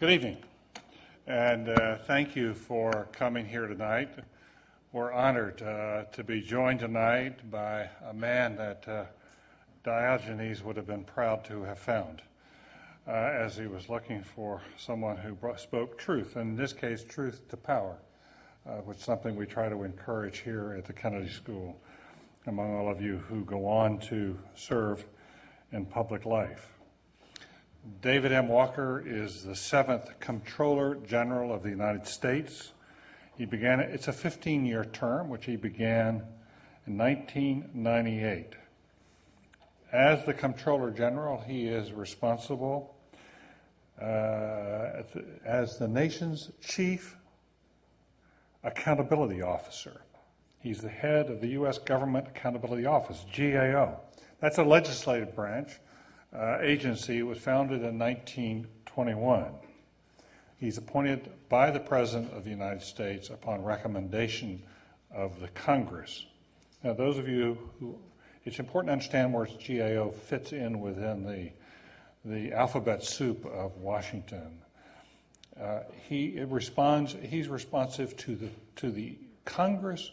Good evening, and thank you for coming here tonight. We're honored to be joined tonight by a man that Diogenes would have been proud to have found as he was looking for someone who spoke truth, and in this case, truth to power, which is something we try to encourage here at the Kennedy School among all of you who go on to serve in public life. David M. Walker is the 7th Comptroller General of the United States. It's a 15-year term, which he began in 1998. As the Comptroller General, he is responsible as the nation's chief accountability officer. He's the head of the U.S. Government Accountability Office, GAO. That's a legislative branch agency. It was founded in 1921. He's appointed by the President of the United States upon recommendation of the Congress. Now, those of you who, it's important to understand where GAO fits in within the alphabet soup of Washington. He's responsive to the Congress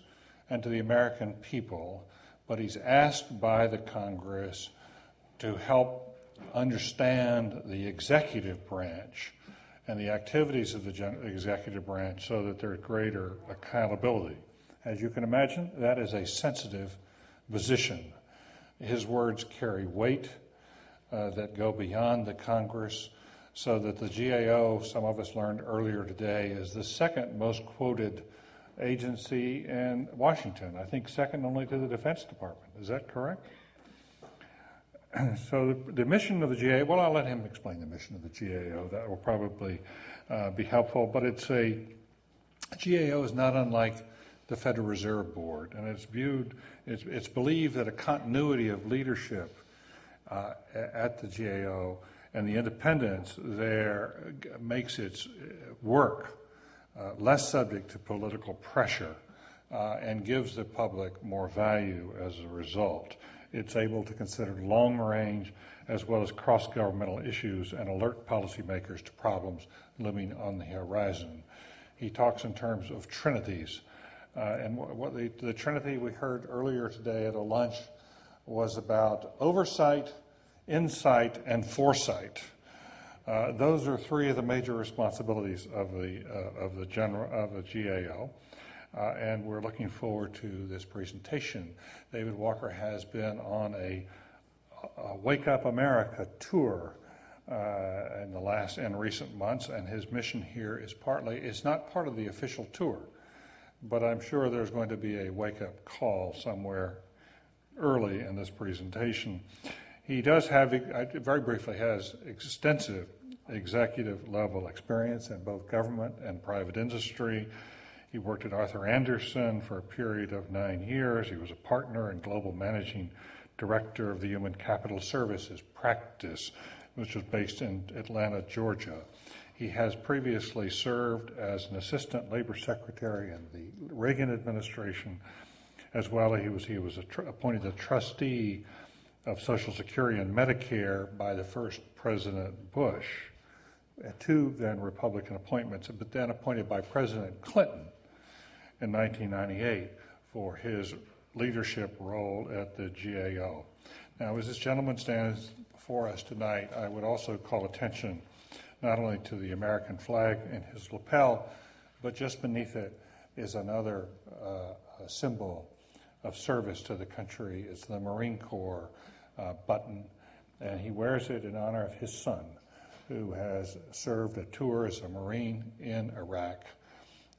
and to the American people, but he's asked by the Congress to help understand the executive branch and the activities of the executive branch so that there's greater accountability. As you can imagine, that is a sensitive position. His words carry weight that go beyond the Congress, so that the GAO, some of us learned earlier today, is the second most quoted agency in Washington. I think second only to the Defense Department. Is that correct? So the mission of the GAO, well, I'll let him explain the mission of the GAO. That will probably be helpful. But GAO is not unlike the Federal Reserve Board, and it's believed that a continuity of leadership at the GAO and the independence there makes its work less subject to political pressure and gives the public more value as a result. It's able to consider long-range as well as cross-governmental issues and alert policymakers to problems looming on the horizon. He talks in terms of trinities. And what the trinity we heard earlier today at a lunch was about oversight, insight, and foresight. Those are three of the major responsibilities of the GAO. And we're looking forward to this presentation. David Walker has been on a Wake Up America tour in recent months, and his mission here is not part of the official tour, but I'm sure there's going to be a wake-up call somewhere early in this presentation. He does have, very briefly, has extensive executive level experience in both government and private industry. He worked at Arthur Andersen for a period of 9 years. He was a partner and global managing director of the Human Capital Services practice, which was based in Atlanta, Georgia. He has previously served as an assistant labor secretary in the Reagan administration, as well as he was appointed a trustee of Social Security and Medicare by the first President Bush, two then Republican appointments, but then appointed by President Clinton in 1998 for his leadership role at the GAO. Now, as this gentleman stands before us tonight, I would also call attention not only to the American flag in his lapel, but just beneath it is another symbol of service to the country. It's the Marine Corps button, and he wears it in honor of his son, who has served a tour as a Marine in Iraq.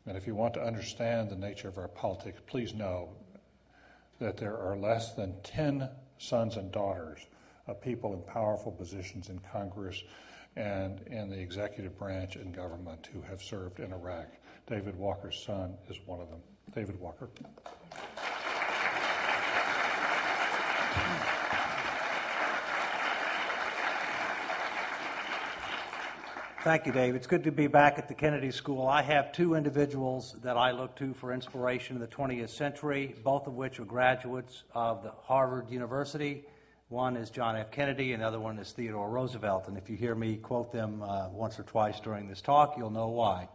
And if you want to understand the nature of our politics, please know that there are less than 10 sons and daughters of people in powerful positions in Congress and in the executive branch and government who have served in Iraq. David Walker's son is one of them. David Walker. Thank you, Dave. It's good to be back at the Kennedy School. I have two individuals that I look to for inspiration in the 20th century, both of which are graduates of the Harvard University. One is John F. Kennedy, and the other one is Theodore Roosevelt. And if you hear me quote them once or twice during this talk, you'll know why.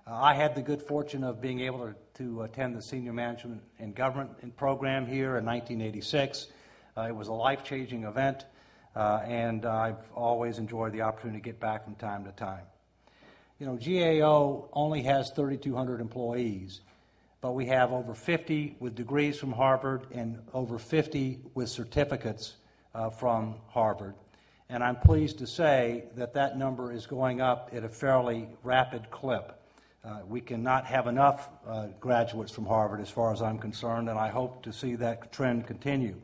I had the good fortune of being able to attend the Senior Management and Government program here in 1986. It was a life-changing event, and I've always enjoyed the opportunity to get back from time to time. You know, GAO only has 3,200 employees, but we have over 50 with degrees from Harvard and over 50 with certificates from Harvard. And I'm pleased to say that that number is going up at a fairly rapid clip. We cannot have enough graduates from Harvard as far as I'm concerned, and I hope to see that trend continue.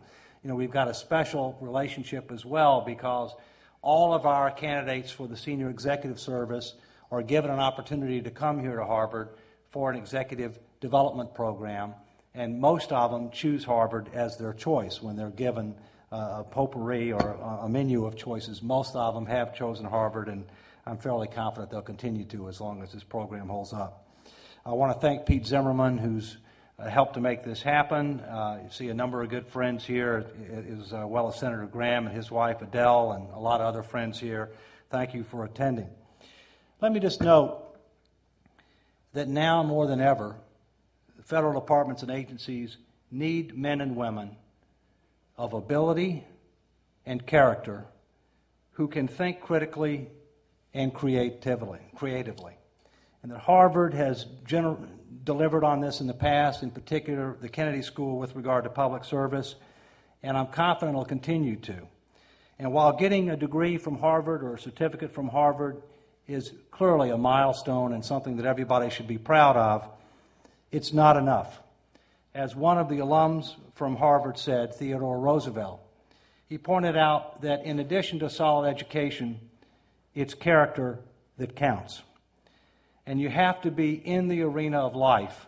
You know, we've got a special relationship as well because all of our candidates for the senior executive service are given an opportunity to come here to Harvard for an executive development program, and most of them choose Harvard as their choice when they're given a potpourri or a menu of choices. Most of them have chosen Harvard, and I'm fairly confident they'll continue to as long as this program holds up. I want to thank Pete Zimmerman, who's helped to make this happen. You see a number of good friends here, as well as Senator Graham and his wife Adele, and a lot of other friends here. Thank you for attending. Let me just note that now more than ever, federal departments and agencies need men and women of ability and character who can think critically and creatively. And that Harvard has delivered on this in the past, in particular the Kennedy School with regard to public service, and I'm confident it'll continue to. And while getting a degree from Harvard or a certificate from Harvard is clearly a milestone and something that everybody should be proud of, it's not enough. As one of the alums from Harvard said, Theodore Roosevelt, he pointed out that in addition to solid education, it's character that counts. And you have to be in the arena of life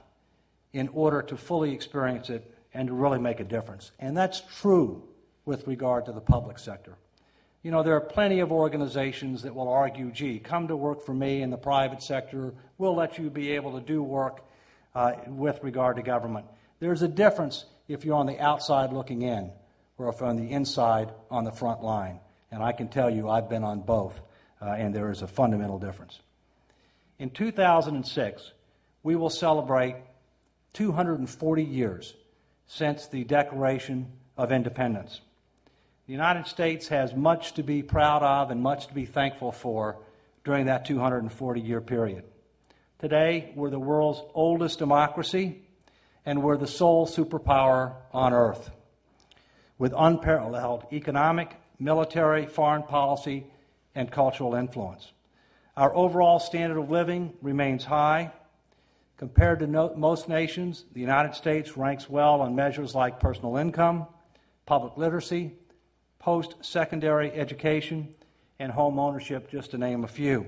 in order to fully experience it and to really make a difference. And that's true with regard to the public sector. You know, there are plenty of organizations that will argue, gee, come to work for me in the private sector, we'll let you be able to do work with regard to government. There's a difference if you're on the outside looking in or if you're on the inside on the front line. And I can tell you I've been on both, and there is a fundamental difference. In 2006, we will celebrate 240 years since the Declaration of Independence. The United States has much to be proud of and much to be thankful for during that 240-year period. Today, we're the world's oldest democracy, and we're the sole superpower on earth, with unparalleled economic, military, foreign policy, and cultural influence. Our overall standard of living remains high. Compared to most nations, the United States ranks well on measures like personal income, public literacy, post-secondary education, and home ownership, just to name a few.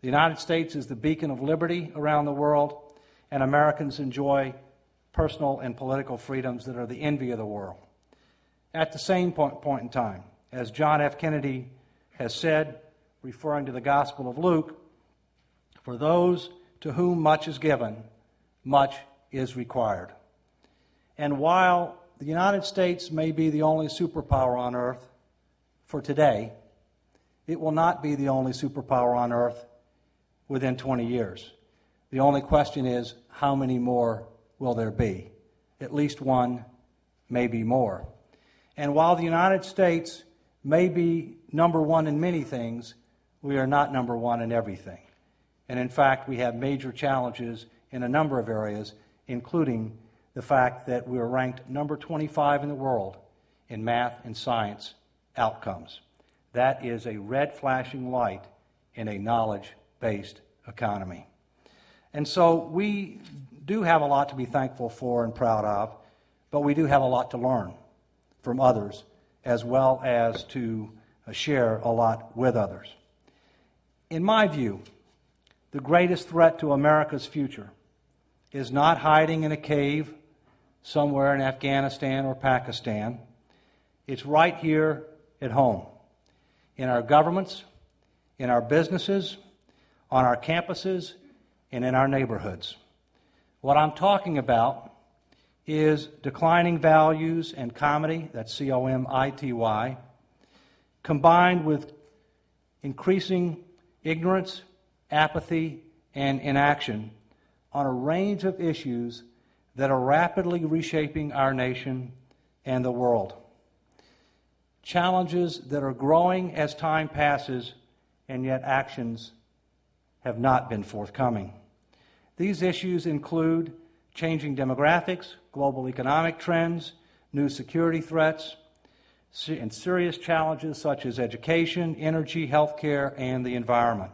The United States is the beacon of liberty around the world, and Americans enjoy personal and political freedoms that are the envy of the world. At the same point in time, as John F. Kennedy has said, referring to the Gospel of Luke, for those to whom much is given, much is required. And while the United States may be the only superpower on earth for today, it will not be the only superpower on earth within 20 years. The only question is, how many more will there be? At least one, maybe more. And while the United States may be number one in many things, we are not number one in everything. And in fact, we have major challenges in a number of areas, including the fact that we are ranked number 25 in the world in math and science outcomes. That is a red flashing light in a knowledge-based economy. And so we do have a lot to be thankful for and proud of, but we do have a lot to learn from others, as well as to share a lot with others. In my view, the greatest threat to America's future is not hiding in a cave somewhere in Afghanistan or Pakistan. It's right here at home, in our governments, in our businesses, on our campuses, and in our neighborhoods. What I'm talking about is declining values and comity, that's C-O-M-I-T-Y, combined with increasing ignorance, apathy, and inaction on a range of issues that are rapidly reshaping our nation and the world. Challenges that are growing as time passes, and yet actions have not been forthcoming. These issues include changing demographics, global economic trends, new security threats, and serious challenges such as education, energy, healthcare, and the environment.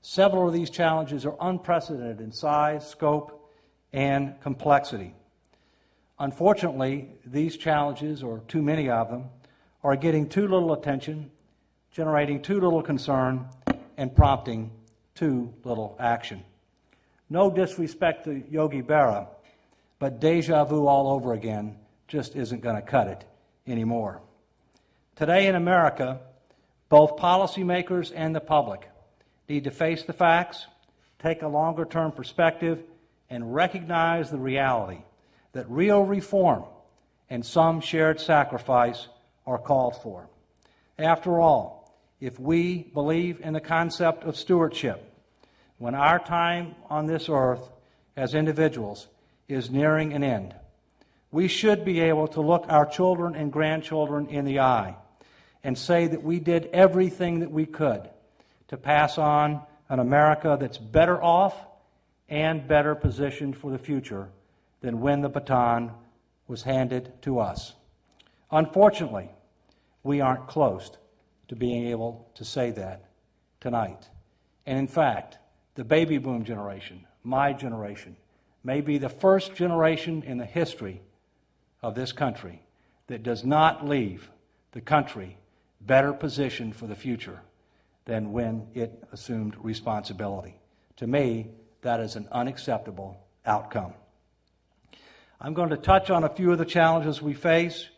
Several of these challenges are unprecedented in size, scope, and complexity. Unfortunately, these challenges, or too many of them, are getting too little attention, generating too little concern, and prompting too little action. No disrespect to Yogi Berra, but deja vu all over again just isn't going to cut it anymore. Today in America, both policymakers and the public need to face the facts, take a longer-term perspective, and recognize the reality that real reform and some shared sacrifice are called for. After all, if we believe in the concept of stewardship, when our time on this earth as individuals is nearing an end, we should be able to look our children and grandchildren in the eye and say that we did everything that we could to pass on an America that's better off and better positioned for the future than when the baton was handed to us. Unfortunately, we aren't close to being able to say that tonight. And in fact, the baby boom generation, my generation, may be the first generation in the history of this country that does not leave the country better positioned for the future than when it assumed responsibility. To me, that is an unacceptable outcome. I'm going to touch on a few of the challenges we face,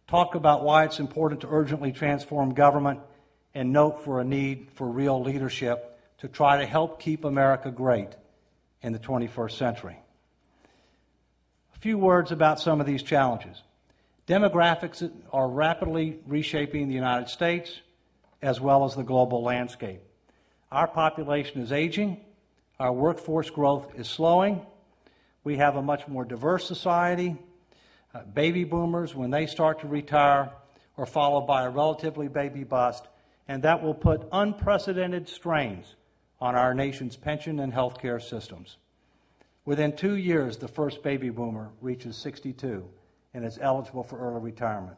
talk about why it's important to urgently transform government, and note for a need for real leadership to try to help keep America great in the 21st century. A few words about some of these challenges. Demographics are rapidly reshaping the United States as well as the global landscape. Our population is aging, our workforce growth is slowing, we have a much more diverse society. Baby boomers, when they start to retire, are followed by a relatively baby bust, and that will put unprecedented strains on our nation's pension and health care systems. Within 2 years, the first baby boomer reaches 62 and is eligible for early retirement.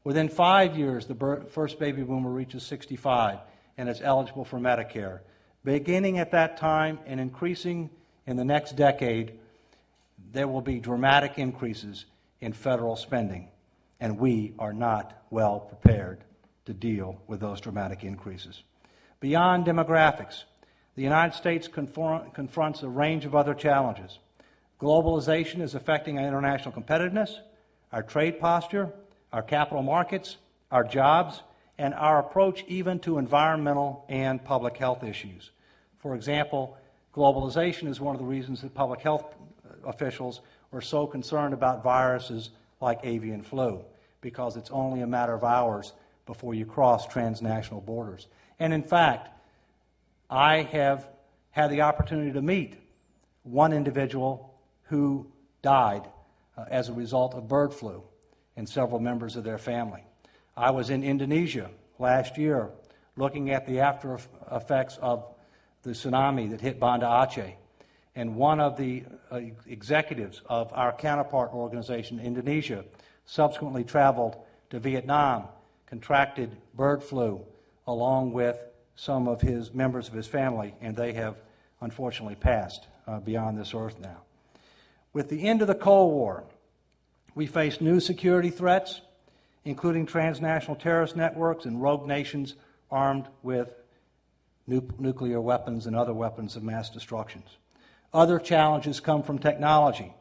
Within 5 years, the first baby boomer reaches 65 and is eligible for Medicare. Beginning at that time and increasing in the next decade, there will be dramatic increases in federal spending, and we are not well prepared to deal with those dramatic increases. Beyond demographics, the United States confronts a range of other challenges. Globalization is affecting our international competitiveness, our trade posture, our capital markets, our jobs, and our approach even to environmental and public health issues. For example, globalization is one of the reasons that public health officials are so concerned about viruses like avian flu, because it's only a matter of hours before you cross transnational borders. And in fact, I have had the opportunity to meet one individual who died as a result of bird flu and several members of their family. I was in Indonesia last year looking at the after effects of the tsunami that hit Banda Aceh. And one of the executives of our counterpart organization in Indonesia subsequently traveled to Vietnam, contracted bird flu, along with some of his members of his family, and they have unfortunately passed beyond this earth now. With the end of the Cold War, we face new security threats, including transnational terrorist networks and rogue nations armed with nuclear weapons and other weapons of mass destruction. Other challenges come from technology.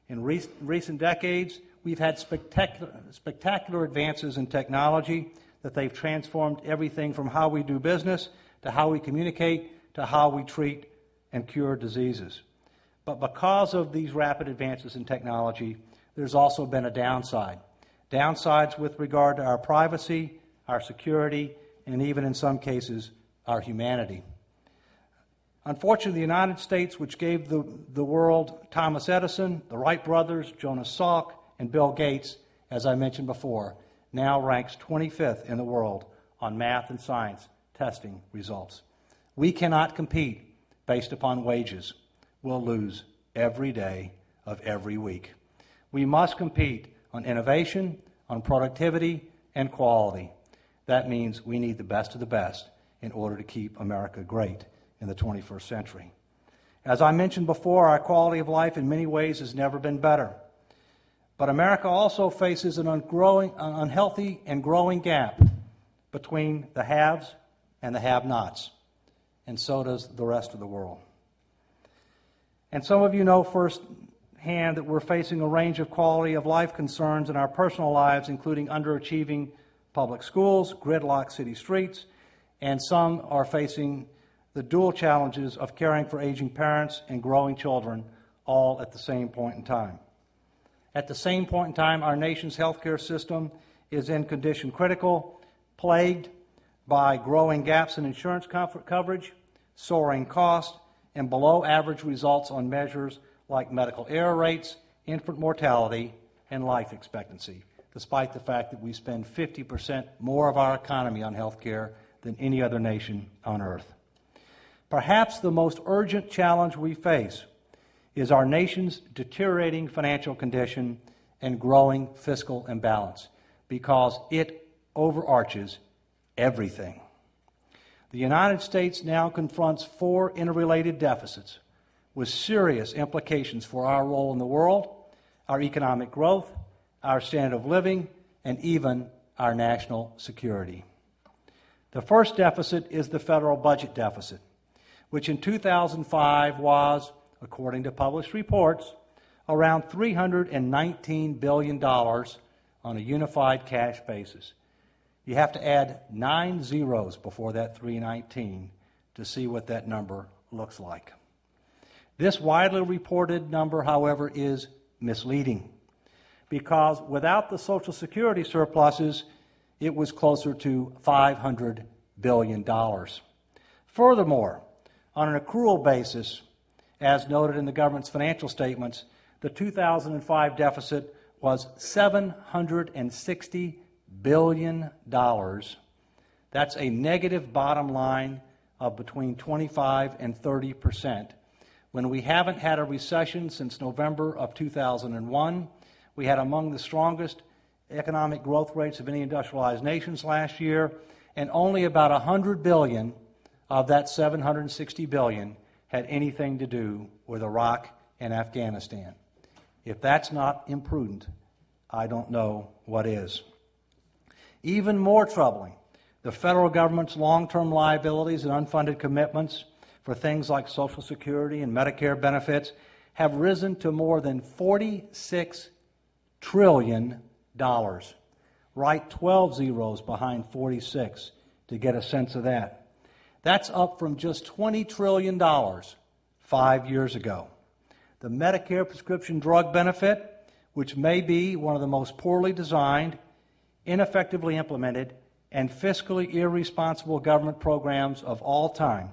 In recent decades, we've had spectacular advances in technology that they've transformed everything from how we do business to how we communicate to how we treat and cure diseases. But because of these rapid advances in technology, there's also been a downside. Downsides with regard to our privacy, our security, and even in some cases, our humanity. Unfortunately, the United States, which gave the world Thomas Edison, the Wright brothers, Jonas Salk, and Bill Gates, as I mentioned before, now ranks 25th in the world on math and science testing results. We cannot compete based upon wages. We'll lose every day of every week. We must compete on innovation, on productivity, and quality. That means we need the best of the best in order to keep America great in the 21st century. As I mentioned before, our quality of life in many ways has never been better. But America also faces an unhealthy and growing gap between the haves and the have-nots, and so does the rest of the world. And some of you know firsthand that we're facing a range of quality of life concerns in our personal lives, including underachieving public schools, gridlocked city streets, and some are facing the dual challenges of caring for aging parents and growing children all at the same point in time. At the same point in time, our nation's healthcare system is in condition critical, plagued by growing gaps in insurance coverage, soaring costs, and below average results on measures like medical error rates, infant mortality, and life expectancy, despite the fact that we spend 50% more of our economy on healthcare than any other nation on earth. Perhaps the most urgent challenge we face is our nation's deteriorating financial condition and growing fiscal imbalance, because it overarches everything. The United States now confronts 4 interrelated deficits with serious implications for our role in the world, our economic growth, our standard of living, and even our national security. The first deficit is the federal budget deficit, which in 2005 was, according to published reports, around $319 billion on a unified cash basis. You have to add 9 zeros before that 319 to see what that number looks like. This widely reported number, however, is misleading, because without the Social Security surpluses, it was closer to $500 billion. Furthermore, on an accrual basis, as noted in the government's financial statements, the 2005 deficit was $760 billion. That's a negative bottom line of between 25 and 30%. When we haven't had a recession since November of 2001, we had among the strongest economic growth rates of any industrialized nations last year, and only about $100 billion of that $760 billion had anything to do with Iraq and Afghanistan. If that's not imprudent, I don't know what is. Even more troubling, the federal government's long-term liabilities and unfunded commitments for things like Social Security and Medicare benefits have risen to more than $46 trillion. Write 12 zeros behind 46 to get a sense of that. That's up from just $20 trillion 5 years ago. The Medicare prescription drug benefit, which may be one of the most poorly designed, ineffectively implemented, and fiscally irresponsible government programs of all time,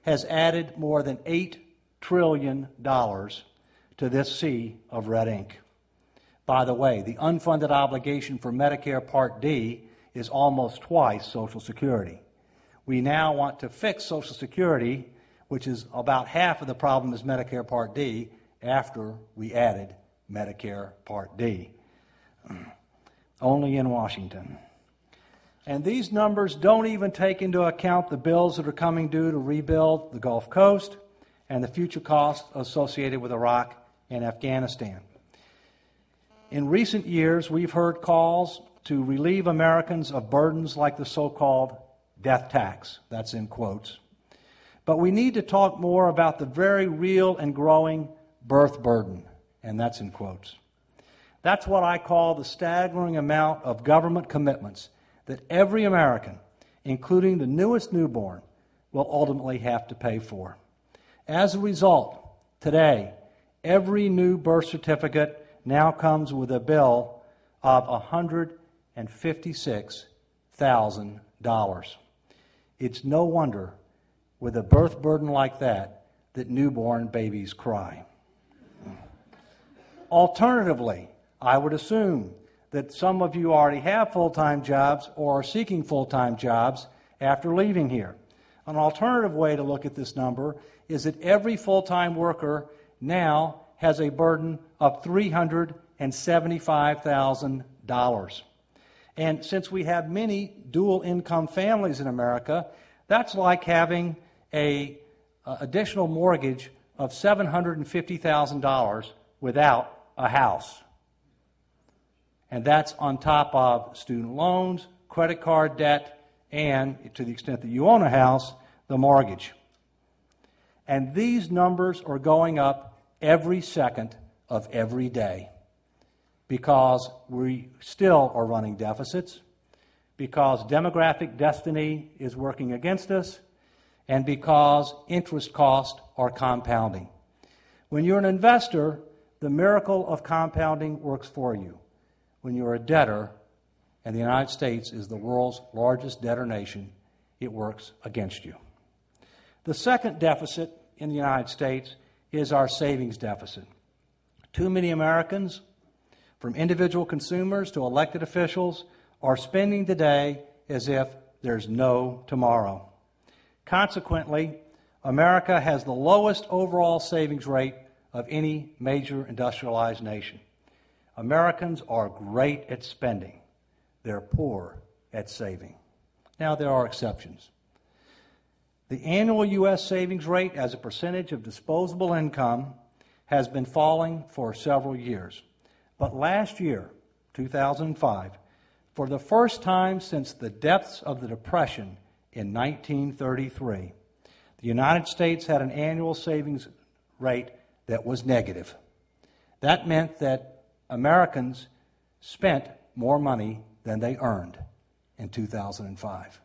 has added more than $8 trillion to this sea of red ink. By the way, the unfunded obligation for Medicare Part D is almost twice Social Security. We now want to fix Social Security, which is about half of the problem as Medicare Part D, after we added Medicare Part D. Only in Washington. And these numbers don't even take into account the bills that are coming due to rebuild the Gulf Coast and the future costs associated with Iraq and Afghanistan. In recent years, we've heard calls to relieve Americans of burdens like the so-called death tax. That's in quotes. But we need to talk more about the very real and growing birth burden, and that's in quotes. That's what I call the staggering amount of government commitments that every American, including the newest newborn, will ultimately have to pay for. As a result, Today, every new birth certificate now comes with a bill of $156,000. It's no wonder, with a birth burden like that newborn babies cry. Alternatively, I would assume that some of you already have full-time jobs or are seeking full-time jobs after leaving here. An alternative way to look at this number is that every full-time worker now has a burden of $375,000. And since we have many dual-income families in America, that's like having an additional mortgage of $750,000 without a house. And that's on top of student loans, credit card debt, and, to the extent that you own a house, the mortgage. And these numbers are going up every second of every day because we still are running deficits, because demographic destiny is working against us, and because interest costs are compounding. When you're an investor, the miracle of compounding works for you. When you're a debtor, and the United States is the world's largest debtor nation, it works against you. The second deficit in the United States is our savings deficit. Too many Americans, from individual consumers to elected officials, are spending today as if there's no tomorrow. Consequently, America has the lowest overall savings rate of any major industrialized nation. Americans are great at spending. They're poor at saving. Now, there are exceptions. The annual U.S. savings rate as a percentage of disposable income has been falling for several years. But last year, 2005, for the first time since the depths of the Depression in 1933, the United States had an annual savings rate that was negative. That meant that Americans spent more money than they earned in 2005.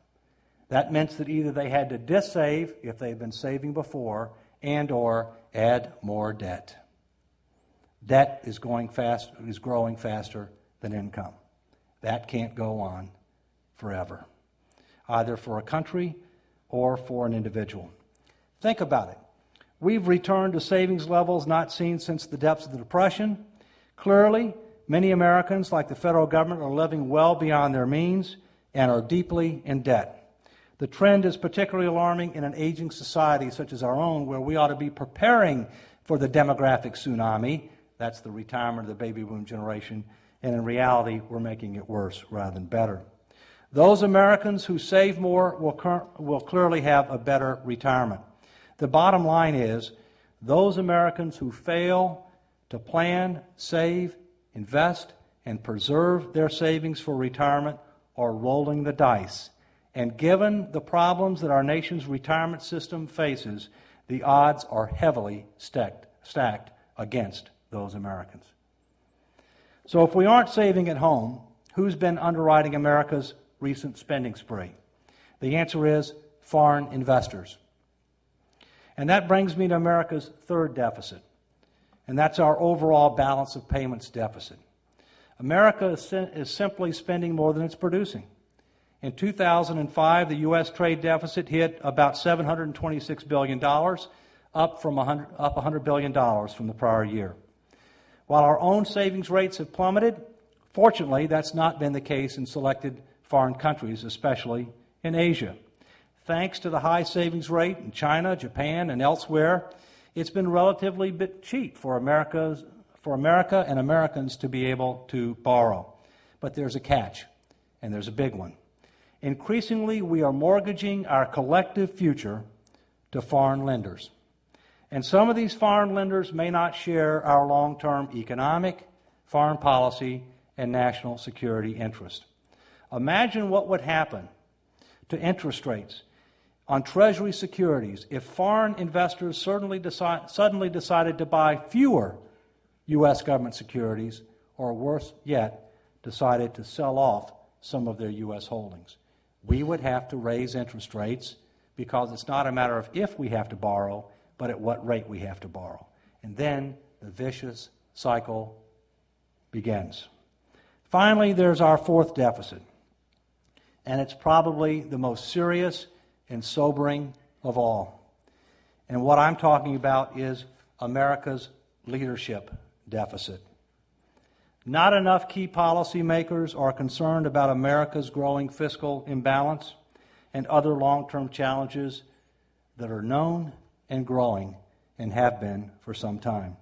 That meant that either they had to dissave if they had been saving before and or add more debt. Debt is growing faster than income. That can't go on forever, either for a country or for an individual. Think about it. We've returned to savings levels not seen since the depths of the Depression. Clearly, many Americans, like the federal government, are living well beyond their means and are deeply in debt. The trend is particularly alarming in an aging society such as our own, where we ought to be preparing for the demographic tsunami. That's the retirement of the baby boom generation. And in reality, we're making it worse rather than better. Those Americans who save more will clearly have a better retirement. The bottom line is, those Americans who fail to plan, save, invest, and preserve their savings for retirement are rolling the dice. And given the problems that our nation's retirement system faces, the odds are heavily stacked against those Americans. So if we aren't saving at home, who's been underwriting America's recent spending spree? The answer is foreign investors. And that brings me to America's third deficit, and that's our overall balance of payments deficit. America is simply spending more than it's producing. In 2005, the U.S. trade deficit hit about $726 billion, up $100 billion from the prior year. While our own savings rates have plummeted, fortunately, that's not been the case in selected foreign countries, especially in Asia. Thanks to the high savings rate in China, Japan, and elsewhere, it's been relatively cheap for America and Americans to be able to borrow. But there's a catch, and there's a big one. Increasingly, we are mortgaging our collective future to foreign lenders. And some of these foreign lenders may not share our long-term economic, foreign policy, and national security interest. Imagine what would happen to interest rates on Treasury securities if foreign investors suddenly decided to buy fewer U.S. government securities, or worse yet, decided to sell off some of their U.S. holdings. We would have to raise interest rates because it's not a matter of if we have to borrow, but at what rate we have to borrow. and then the vicious cycle begins. Finally, there's our fourth deficit, and it's probably the most serious and sobering of all. And what I'm talking about is America's leadership deficit. Not enough key policymakers are concerned about America's growing fiscal imbalance and other long-term challenges that are known and growing and have been for some time.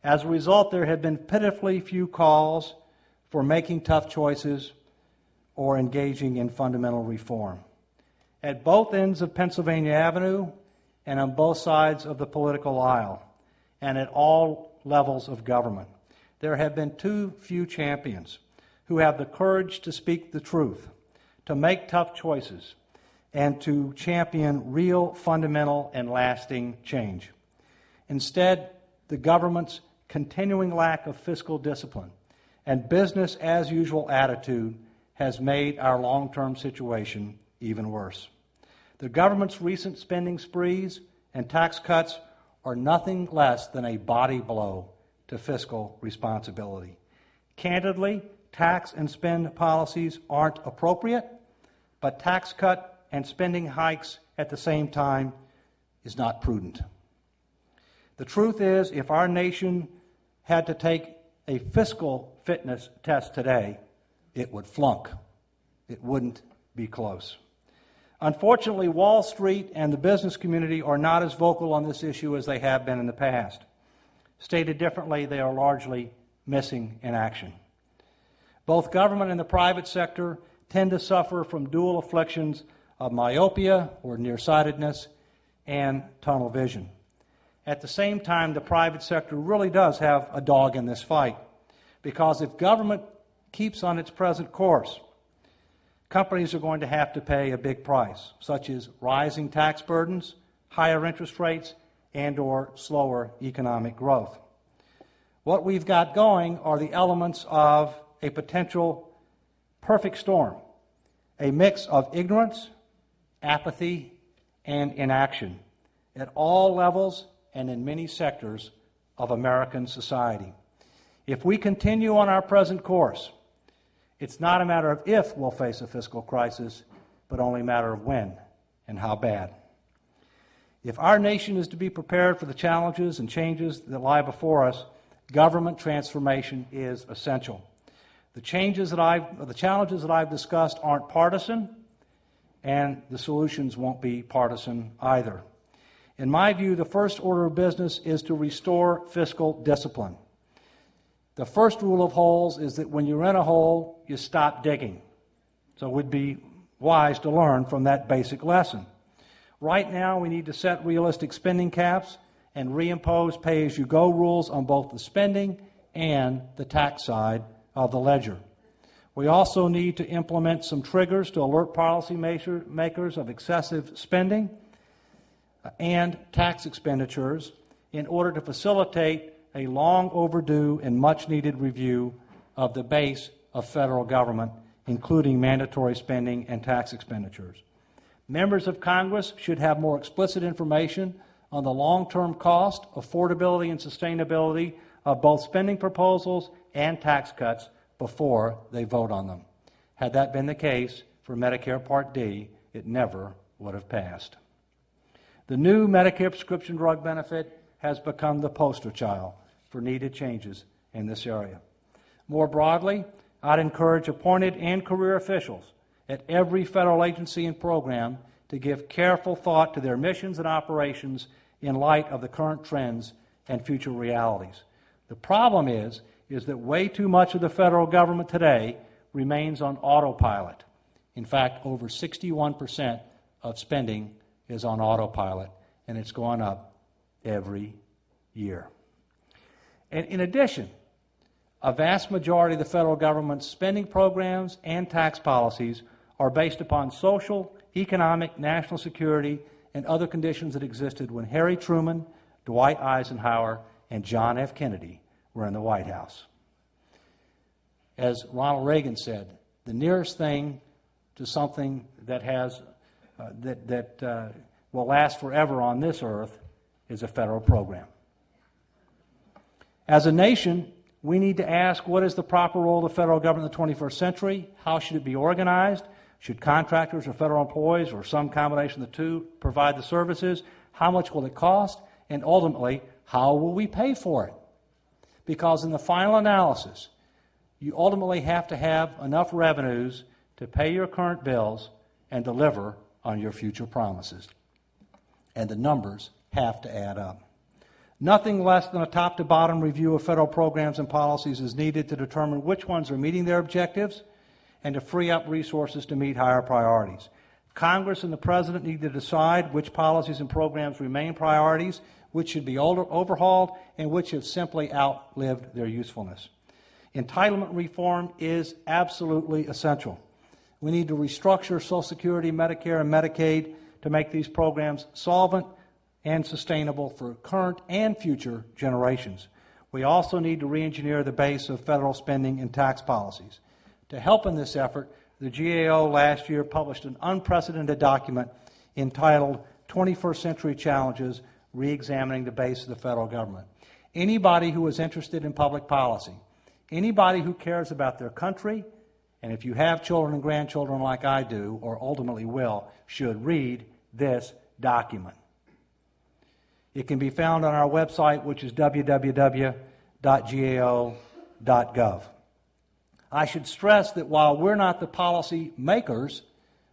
As a result, there have been pitifully few calls for making tough choices or engaging in fundamental reform. At both ends of Pennsylvania Avenue and on both sides of the political aisle, and at all levels of government, there have been too few champions who have the courage to speak the truth, to make tough choices, and to champion real, fundamental, and lasting change. Instead, the government's continuing lack of fiscal discipline and business-as-usual attitude has made our long-term situation even worse. The government's recent spending sprees and tax cuts are nothing less than a body blow to fiscal responsibility. Candidly, tax and spend policies aren't appropriate, but tax cut and spending hikes at the same time is not prudent. The truth is, if our nation had to take a fiscal fitness test today, it would flunk. It wouldn't be close. Unfortunately, Wall Street and the business community are not as vocal on this issue as they have been in the past. Stated differently, they are largely missing in action. Both government and the private sector tend to suffer from dual afflictions of myopia or nearsightedness and tunnel vision. At the same time, the private sector really does have a dog in this fight, because if government keeps on its present course, companies are going to have to pay a big price, such as rising tax burdens, higher interest rates, and/or slower economic growth. What we've got going are the elements of a potential perfect storm, a mix of ignorance, apathy, and inaction at all levels and in many sectors of American society. If we continue on our present course, it's not a matter of if we'll face a fiscal crisis, but only a matter of when and how bad. If our nation is to be prepared for the challenges and changes that lie before us, government transformation is essential. The challenges that I've discussed aren't partisan, and the solutions won't be partisan either. In my view, the first order of business is to restore fiscal discipline. The first rule of holes is that when you're in a hole, you stop digging. So it would be wise to learn from that basic lesson. Right now, we need to set realistic spending caps and reimpose pay-as-you-go rules on both the spending and the tax side of the ledger. We also need to implement some triggers to alert policymakers of excessive spending and tax expenditures in order to facilitate a long overdue and much needed review of the base of federal government, including mandatory spending and tax expenditures. Members of Congress should have more explicit information on the long-term cost, affordability, and sustainability of both spending proposals and tax cuts before they vote on them. Had that been the case for Medicare Part D, it never would have passed. The new Medicare prescription drug benefit has become the poster child for needed changes in this area. More broadly, I'd encourage appointed and career officials at every federal agency and program to give careful thought to their missions and operations in light of the current trends and future realities. The problem is that way too much of the federal government today remains on autopilot. In fact, over 61% of spending is on autopilot, and it's gone up every year. And in addition, a vast majority of the federal government's spending programs and tax policies are based upon social, economic, national security, and other conditions that existed when Harry Truman, Dwight Eisenhower, and John F. Kennedy were in the White House. As Ronald Reagan said, the nearest thing to something that will last forever on this earth is a federal program. As a nation, we need to ask, what is the proper role of the federal government in the 21st century? How should it be organized? Should contractors or federal employees or some combination of the two provide the services? How much will it cost? And ultimately, how will we pay for it? Because in the final analysis, you ultimately have to have enough revenues to pay your current bills and deliver on your future promises. And the numbers have to add up. Nothing less than a top-to-bottom review of federal programs and policies is needed to determine which ones are meeting their objectives and to free up resources to meet higher priorities. Congress and the President need to decide which policies and programs remain priorities, which should be overhauled, and which have simply outlived their usefulness. Entitlement reform is absolutely essential. We need to restructure Social Security, Medicare, and Medicaid to make these programs solvent and sustainable for current and future generations. We also need to re-engineer the base of federal spending and tax policies. To help in this effort, the GAO last year published an unprecedented document entitled 21st Century Challenges, Re-examining the Base of the Federal Government. Anybody who is interested in public policy, anybody who cares about their country, and if you have children and grandchildren like I do, or ultimately will, should read this document. It can be found on our website, which is www.gao.gov. I should stress that while we're not the policy makers,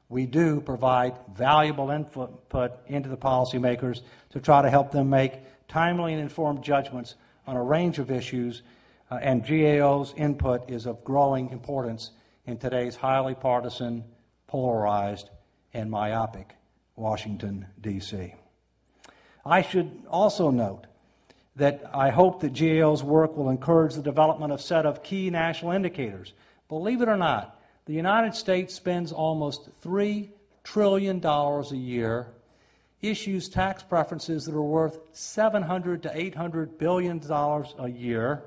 we do provide valuable input into the policymakers to try to help them make timely and informed judgments on a range of issues, and GAO's input is of growing importance in today's highly partisan, polarized, and myopic Washington, D.C. I should also note that I hope that GAO's work will encourage the development of a set of key national indicators. Believe it or not, the United States spends almost $3 trillion a year, issues tax preferences that are worth $700 to $800 billion a year,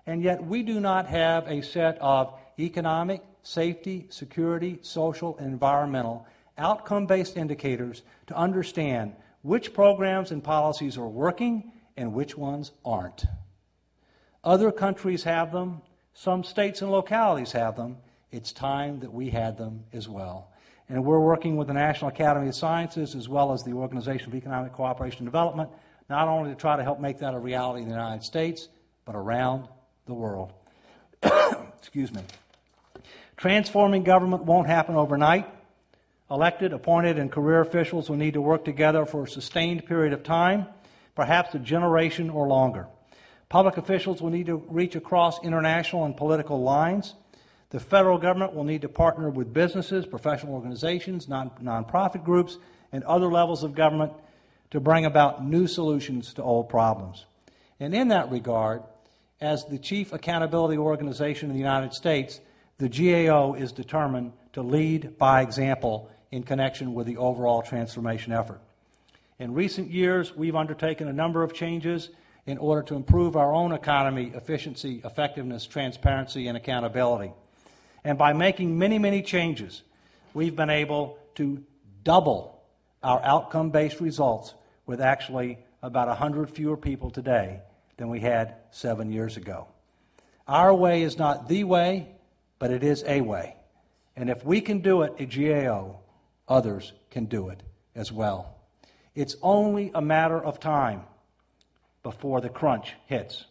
and yet we do not have a set of economic, safety, security, social, and environmental outcome-based indicators to understand which programs and policies are working and which ones aren't. Other countries have them. Some states and localities have them. It's time that we had them as well. And we're working with the National Academy of Sciences as well as the Organization for Economic Cooperation and Development, not only to try to help make that a reality in the United States, but around the world. Excuse me. Transforming government won't happen overnight. Elected, appointed, and career officials will need to work together for a sustained period of time, perhaps a generation or longer. Public officials will need to reach across international and political lines. The federal government will need to partner with businesses, professional organizations, nonprofit groups, and other levels of government to bring about new solutions to old problems. And in that regard, as the chief accountability organization in the United States, the GAO is determined to lead by example in connection with the overall transformation effort. In recent years, we've undertaken a number of changes in order to improve our own economy, efficiency, effectiveness, transparency, and accountability. And by making many, many changes, we've been able to double our outcome-based results with actually about 100 fewer people today than we had 7 years ago. Our way is not the way, but it is a way. And if we can do it at GAO, others can do it as well. It's only a matter of time before the crunch hits.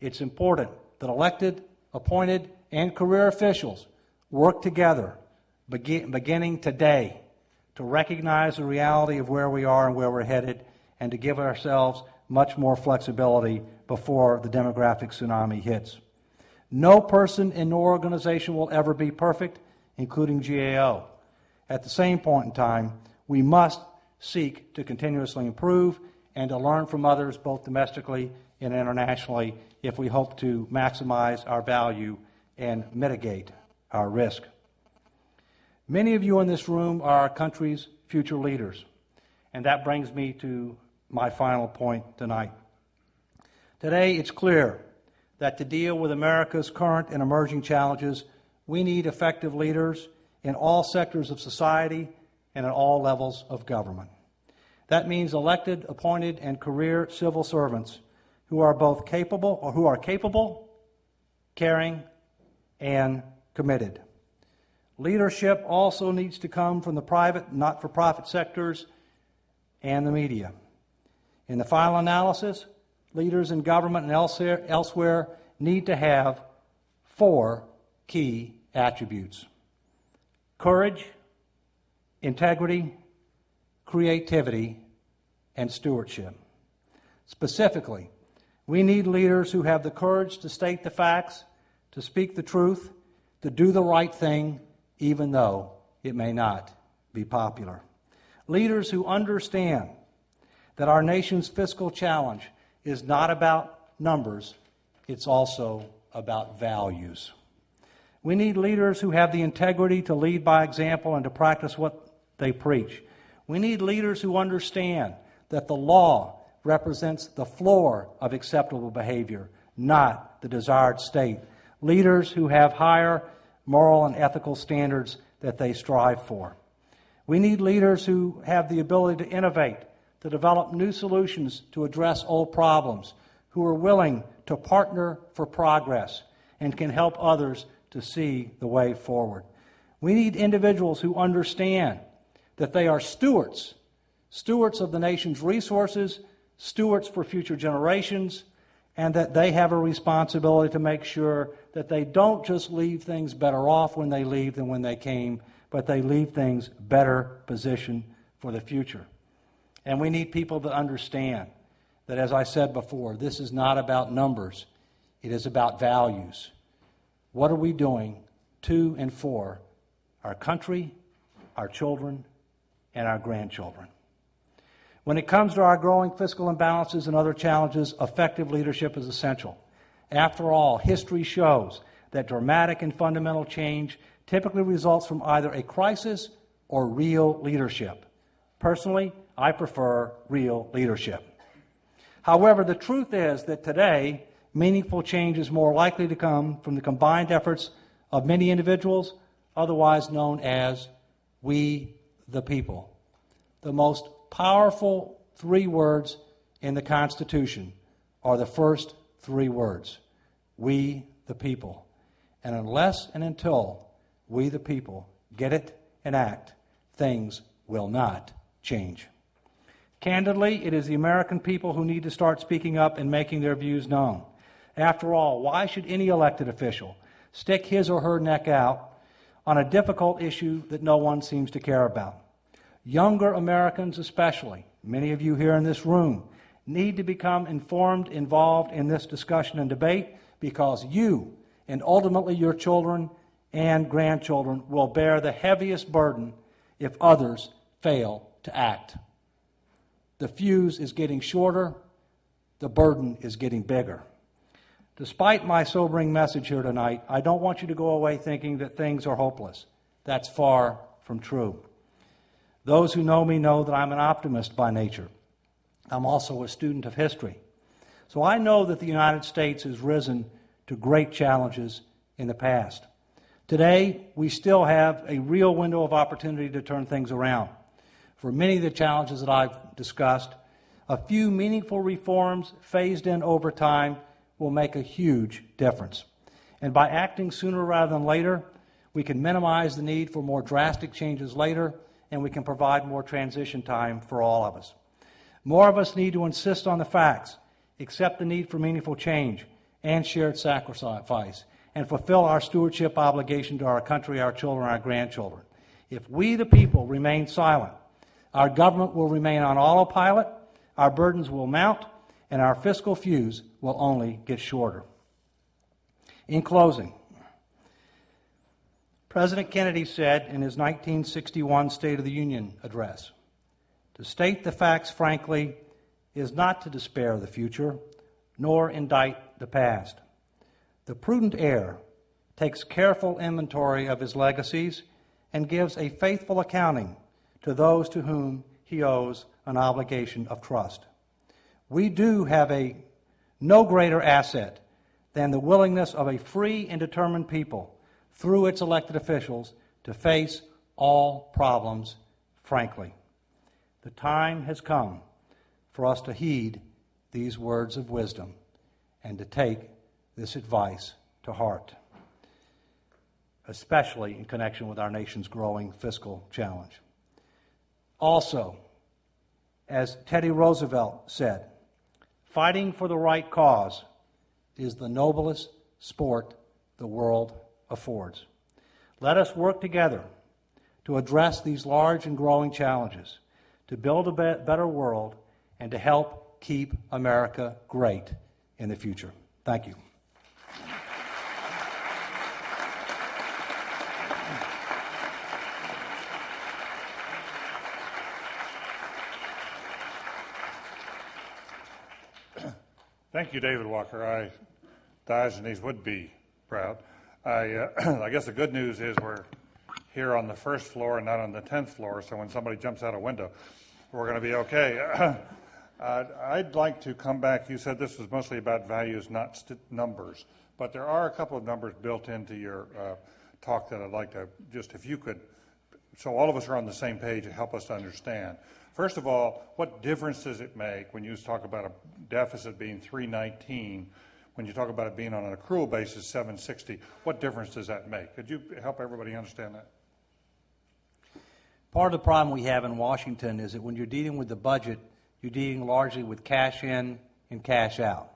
It's important that elected, appointed, and career officials work together, beginning today, to recognize the reality of where we are and where we're headed, and to give ourselves much more flexibility before the demographic tsunami hits. No person and no organization will ever be perfect, including GAO. At the same point in time, we must seek to continuously improve and to learn from others, both domestically and internationally, if we hope to maximize our value and mitigate our risk. Many of you in this room are our country's future leaders, and that brings me to my final point tonight. Today, it's clear that to deal with America's current and emerging challenges, we need effective leaders in all sectors of society and at all levels of government. That means elected, appointed, and career civil servants who are capable, caring, and committed. Leadership also needs to come from the private, not-for-profit sectors and the media. In the final analysis, leaders in government and elsewhere need to have 4 key attributes: courage, integrity, creativity, and stewardship. Specifically, we need leaders who have the courage to state the facts, to speak the truth, to do the right thing, even though it may not be popular. Leaders who understand that our nation's fiscal challenge is not about numbers, it's also about values. We need leaders who have the integrity to lead by example and to practice what they preach. We need leaders who understand that the law represents the floor of acceptable behavior, not the desired state. Leaders who have higher moral and ethical standards that they strive for. We need leaders who have the ability to innovate, to develop new solutions to address old problems, who are willing to partner for progress and can help others to see the way forward. We need individuals who understand that they are stewards of the nation's resources, stewards for future generations, and that they have a responsibility to make sure that they don't just leave things better off when they leave than when they came, but they leave things better positioned for the future. And we need people that understand that, as I said before, this is not about numbers, it is about values. What are we doing to and for our country, our children, and our grandchildren? When it comes to our growing fiscal imbalances and other challenges, effective leadership is essential. After all, history shows that dramatic and fundamental change typically results from either a crisis or real leadership. Personally, I prefer real leadership. However, the truth is that today, meaningful change is more likely to come from the combined efforts of many individuals, otherwise known as we the people. The most powerful 3 words in the Constitution are the first 3 words: we the people. And unless and until we the people get it and act, things will not change. Candidly, it is the American people who need to start speaking up and making their views known. After all, why should any elected official stick his or her neck out on a difficult issue that no one seems to care about? Younger Americans especially, many of you here in this room, need to become informed, involved in this discussion and debate, because you, and ultimately your children and grandchildren, will bear the heaviest burden if others fail to act. The fuse is getting shorter, the burden is getting bigger. Despite my sobering message here tonight, I don't want you to go away thinking that things are hopeless. That's far from true. Those who know me know that I'm an optimist by nature. I'm also a student of history. So I know that the United States has risen to great challenges in the past. Today, we still have a real window of opportunity to turn things around. For many of the challenges that I've discussed, a few meaningful reforms phased in over time will make a huge difference. And by acting sooner rather than later, we can minimize the need for more drastic changes later, and we can provide more transition time for all of us. More of us need to insist on the facts, accept the need for meaningful change and shared sacrifice, and fulfill our stewardship obligation to our country, our children, our grandchildren. If we, the people, remain silent, our government will remain on autopilot, our burdens will mount, and our fiscal fuse will only get shorter. In closing, President Kennedy said in his 1961 State of the Union address, "To state the facts frankly is not to despair of the future, nor indict the past. The prudent heir takes careful inventory of his legacies and gives a faithful accounting to those to whom he owes an obligation of trust. We do have no greater asset than the willingness of a free and determined people through its elected officials to face all problems frankly. The time has come for us to heed these words of wisdom and to take this advice to heart, especially in connection with our nation's growing fiscal challenge. Also, as Teddy Roosevelt said, fighting for the right cause is the noblest sport the world affords. Let us work together to address these large and growing challenges, to build a better world, and to help keep America great in the future. Thank you. Thank you, David Walker. Diogenes would be proud. I guess the good news is we're here on the first floor and not on the 10th floor, so when somebody jumps out a window, we're going to be okay. I'd like to come back. You said this was mostly about values, not numbers, but there are a couple of numbers built into your talk that I'd like to just, if you could, so all of us are on the same page and help us to understand. First of all, what difference does it make when you talk about a deficit being 319, when you talk about it being on an accrual basis 760? What difference does that make? Could you help everybody understand that? Part of the problem we have in Washington is that when you're dealing with the budget, you're dealing largely with cash in and cash out.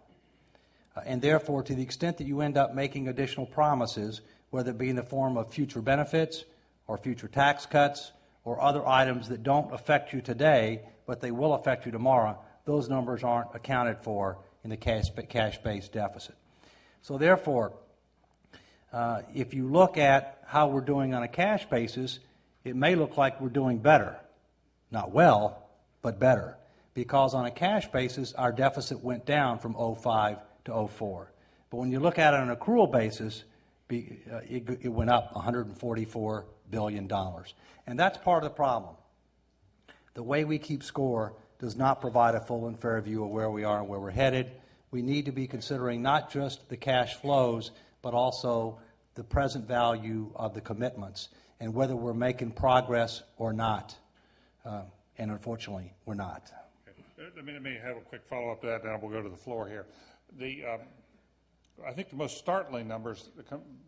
And therefore, to the extent that you end up making additional promises, whether it be in the form of future benefits or future tax cuts or other items that don't affect you today, but they will affect you tomorrow, those numbers aren't accounted for in the cash-based deficit. So therefore, if you look at how we're doing on a cash basis, it may look like we're doing better. Not well, but better. Because on a cash basis, our deficit went down from 05 to 04. But when you look at it on an accrual basis, it went up $144 billion. And that's part of the problem. The way we keep score does not provide a full and fair view of where we are and where we're headed. We need to be considering not just the cash flows, but also the present value of the commitments and whether we're making progress or not. And unfortunately, we're not. Okay. Let me have a quick follow-up to that, and then we'll go to the floor here. I think the most startling numbers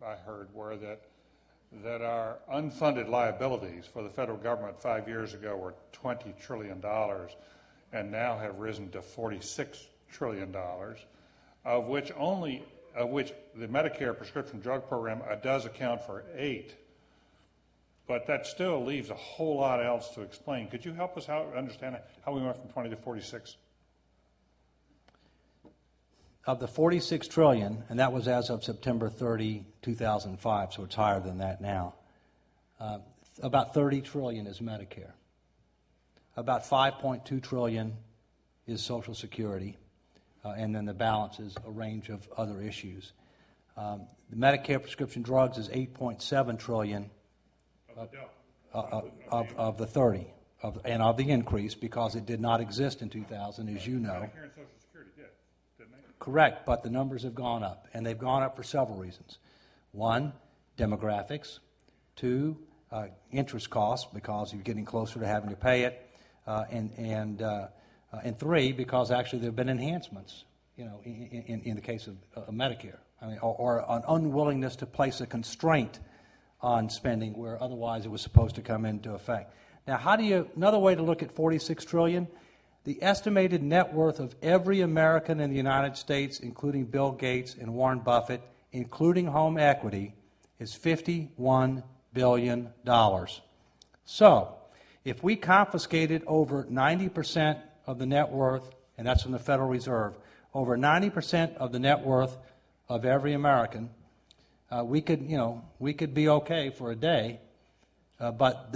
I heard were that our unfunded liabilities for the federal government 5 years ago were $20 trillion and now have risen to $46 trillion, of which the Medicare prescription drug program does account for 8. But that still leaves a whole lot else to explain. Could you help us understand how we went from 20 to 46? Of the 46 trillion, and that was as of September 30, 2005, so it's higher than that now, about 30 trillion is Medicare. About 5.2 trillion is Social Security, and then the balance is a range of other issues. The Medicare prescription drugs is 8.7 trillion of the 30, and of the increase, because it did not exist in 2000, as you know. Medicare and Social Security didn't they? Correct, but the numbers have gone up, and they've gone up for several reasons. One, demographics. Two, interest costs, because you're getting closer to having to pay it. And three, because actually there have been enhancements, in the case of Medicare, or an unwillingness to place a constraint on spending where otherwise it was supposed to come into effect. Now, another way to look at 46 trillion, the estimated net worth of every American in the United States, including Bill Gates and Warren Buffett, including home equity, is $51 billion. So, if we confiscated over 90% of the net worth, and that's from the Federal Reserve, over 90% of the net worth of every American, we could be okay for a day, but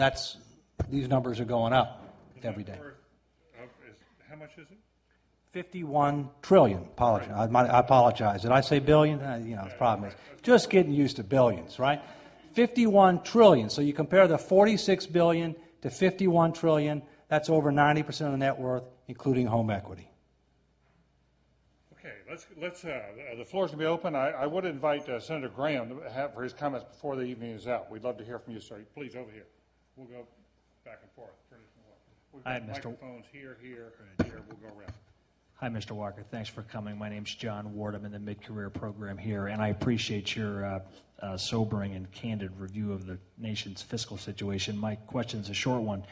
these numbers are going up every day. How much is it? 51 trillion. Apologize. I apologize. Did I say billion? The problem is just getting used to billions, right? 51 trillion. So you compare the 46 billion to 51 trillion. That's over 90% of the net worth, including home equity. Okay, let's. The floor's going to be open. I would invite Senator Graham for his comments before the evening is out. We'd love to hear from you, sir. Please, over here. We'll go back and forth. We've got microphones here. We'll go around. Hi, Mr. Walker. Thanks for coming. My name's John Ward. I'm in the mid-career program here, and I appreciate your sobering and candid review of the nation's fiscal situation. My question's a short one.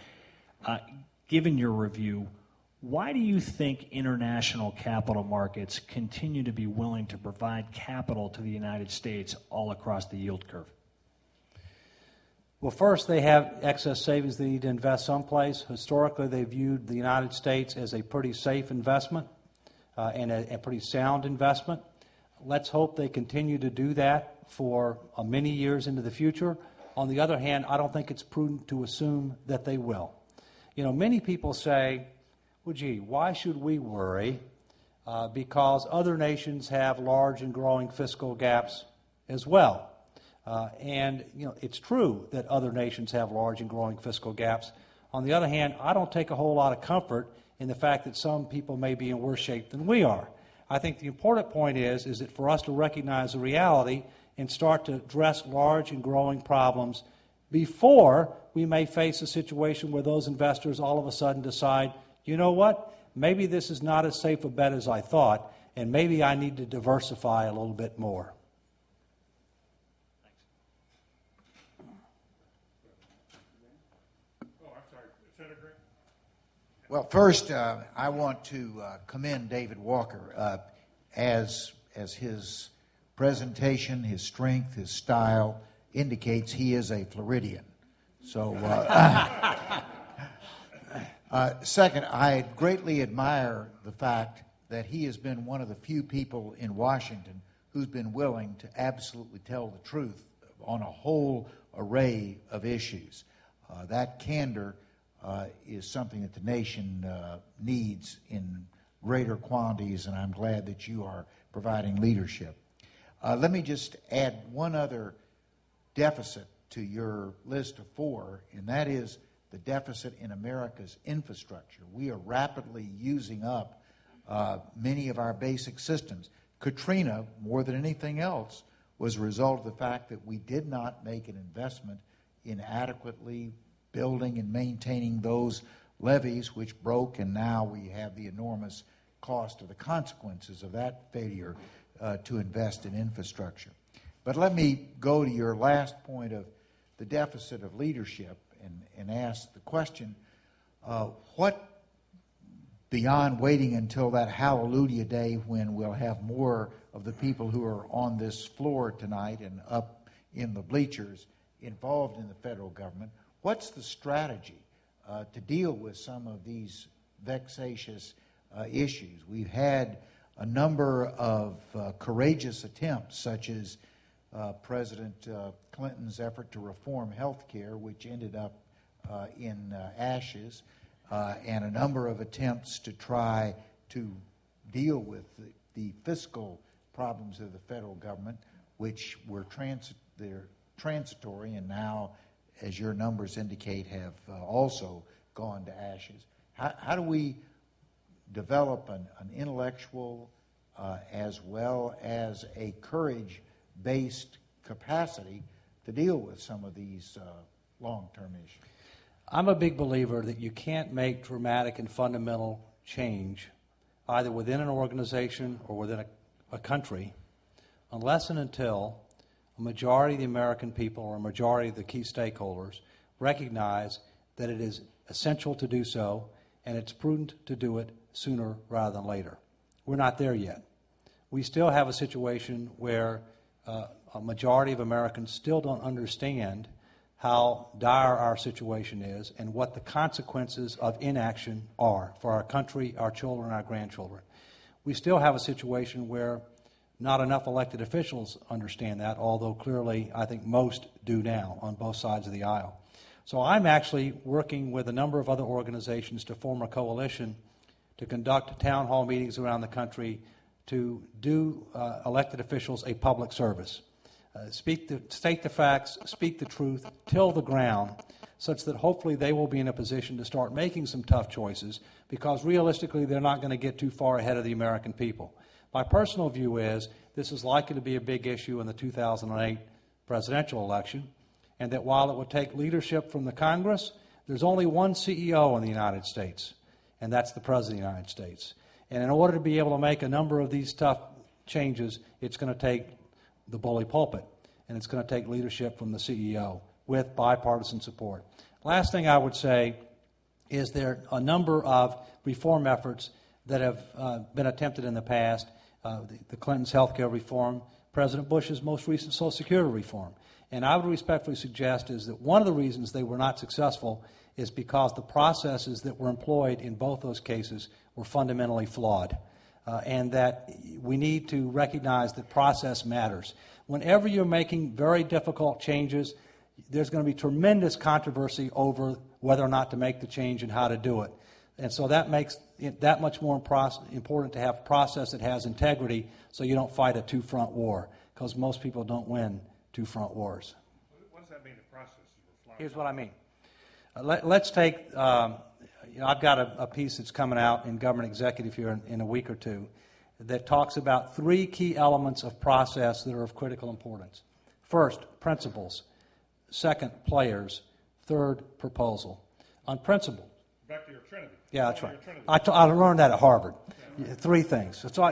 Given your review, why do you think international capital markets continue to be willing to provide capital to the United States all across the yield curve? Well, first, they have excess savings they need to invest someplace. Historically, they viewed the United States as a pretty safe investment and a pretty sound investment. Let's hope they continue to do that for many years into the future. On the other hand, I don't think it's prudent to assume that they will. You know, many people say, well, gee, why should we worry? Because other nations have large and growing fiscal gaps as well. And, you know, it's true that other nations have large and growing fiscal gaps. On the other hand, I don't take a whole lot of comfort in the fact that some people may be in worse shape than we are. I think the important point is that for us to recognize the reality and start to address large and growing problems before we may face a situation where those investors all of a sudden decide, you know what, maybe this is not as safe a bet as I thought, and maybe I need to diversify a little bit more. Well, first, I want to commend David Walker as his presentation, his strength, his style indicates he is a Floridian. So, second, I greatly admire the fact that he has been one of the few people in Washington who's been willing to absolutely tell the truth on a whole array of issues. That candor is something that the nation needs in greater quantities, and I'm glad that you are providing leadership. Let me just add one other deficit to your list of four, and that is the deficit in America's infrastructure. We are rapidly using up many of our basic systems. Katrina, more than anything else, was a result of the fact that we did not make an investment in adequately building and maintaining those levees which broke, and now we have the enormous cost of the consequences of that failure to invest in infrastructure. But let me go to your last point of the deficit of leadership and ask the question, what, beyond waiting until that hallelujah day when we'll have more of the people who are on this floor tonight and up in the bleachers involved in the federal government, what's the strategy to deal with some of these vexatious issues? We've had a number of courageous attempts, such as President Clinton's effort to reform health care, which ended up in ashes, and a number of attempts to try to deal with the fiscal problems of the federal government, which were they're transitory and now, as your numbers indicate, have also gone to ashes. How do we develop an intellectual as well as a courage-based capacity to deal with some of these long-term issues? I'm a big believer that you can't make dramatic and fundamental change either within an organization or within a country unless and until a majority of the American people or a majority of the key stakeholders recognize that it is essential to do so and it's prudent to do it sooner rather than later. We're not there yet. We still have a situation where a majority of Americans still don't understand how dire our situation is and what the consequences of inaction are for our country, our children, our grandchildren. We still have a situation where not enough elected officials understand that, although clearly I think most do now on both sides of the aisle. So I'm actually working with a number of other organizations to form a coalition to conduct town hall meetings around the country to do elected officials a public service. State the facts, speak the truth, till the ground, such that hopefully they will be in a position to start making some tough choices, because realistically they're not going to get too far ahead of the American people. My personal view is this is likely to be a big issue in the 2008 presidential election, and that while it would take leadership from the Congress, there's only one CEO in the United States, and that's the President of the United States. And in order to be able to make a number of these tough changes, it's going to take the bully pulpit, and it's going to take leadership from the CEO with bipartisan support. Last thing I would say is there are a number of reform efforts that have been attempted in the past. The Clintons' health care reform, President Bush's most recent Social Security reform. And I would respectfully suggest is that one of the reasons they were not successful is because the processes that were employed in both those cases were fundamentally flawed. And that we need to recognize that process matters. Whenever you're making very difficult changes, there's going to be tremendous controversy over whether or not to make the change and how to do it. And so that makes it that much more important to have a process that has integrity so you don't fight a two-front war, because most people don't win two-front wars. What does that mean, the processes were flawed? Here's what I mean. Let's take, I've got a piece that's coming out in Government Executive here in a week or two that talks about 3 key elements of process that are of critical importance. First, principles. Second, players. Third, proposal. On principle. Back to your Trinity. Yeah, that's right. I learned that at Harvard. Yeah. 3 things. So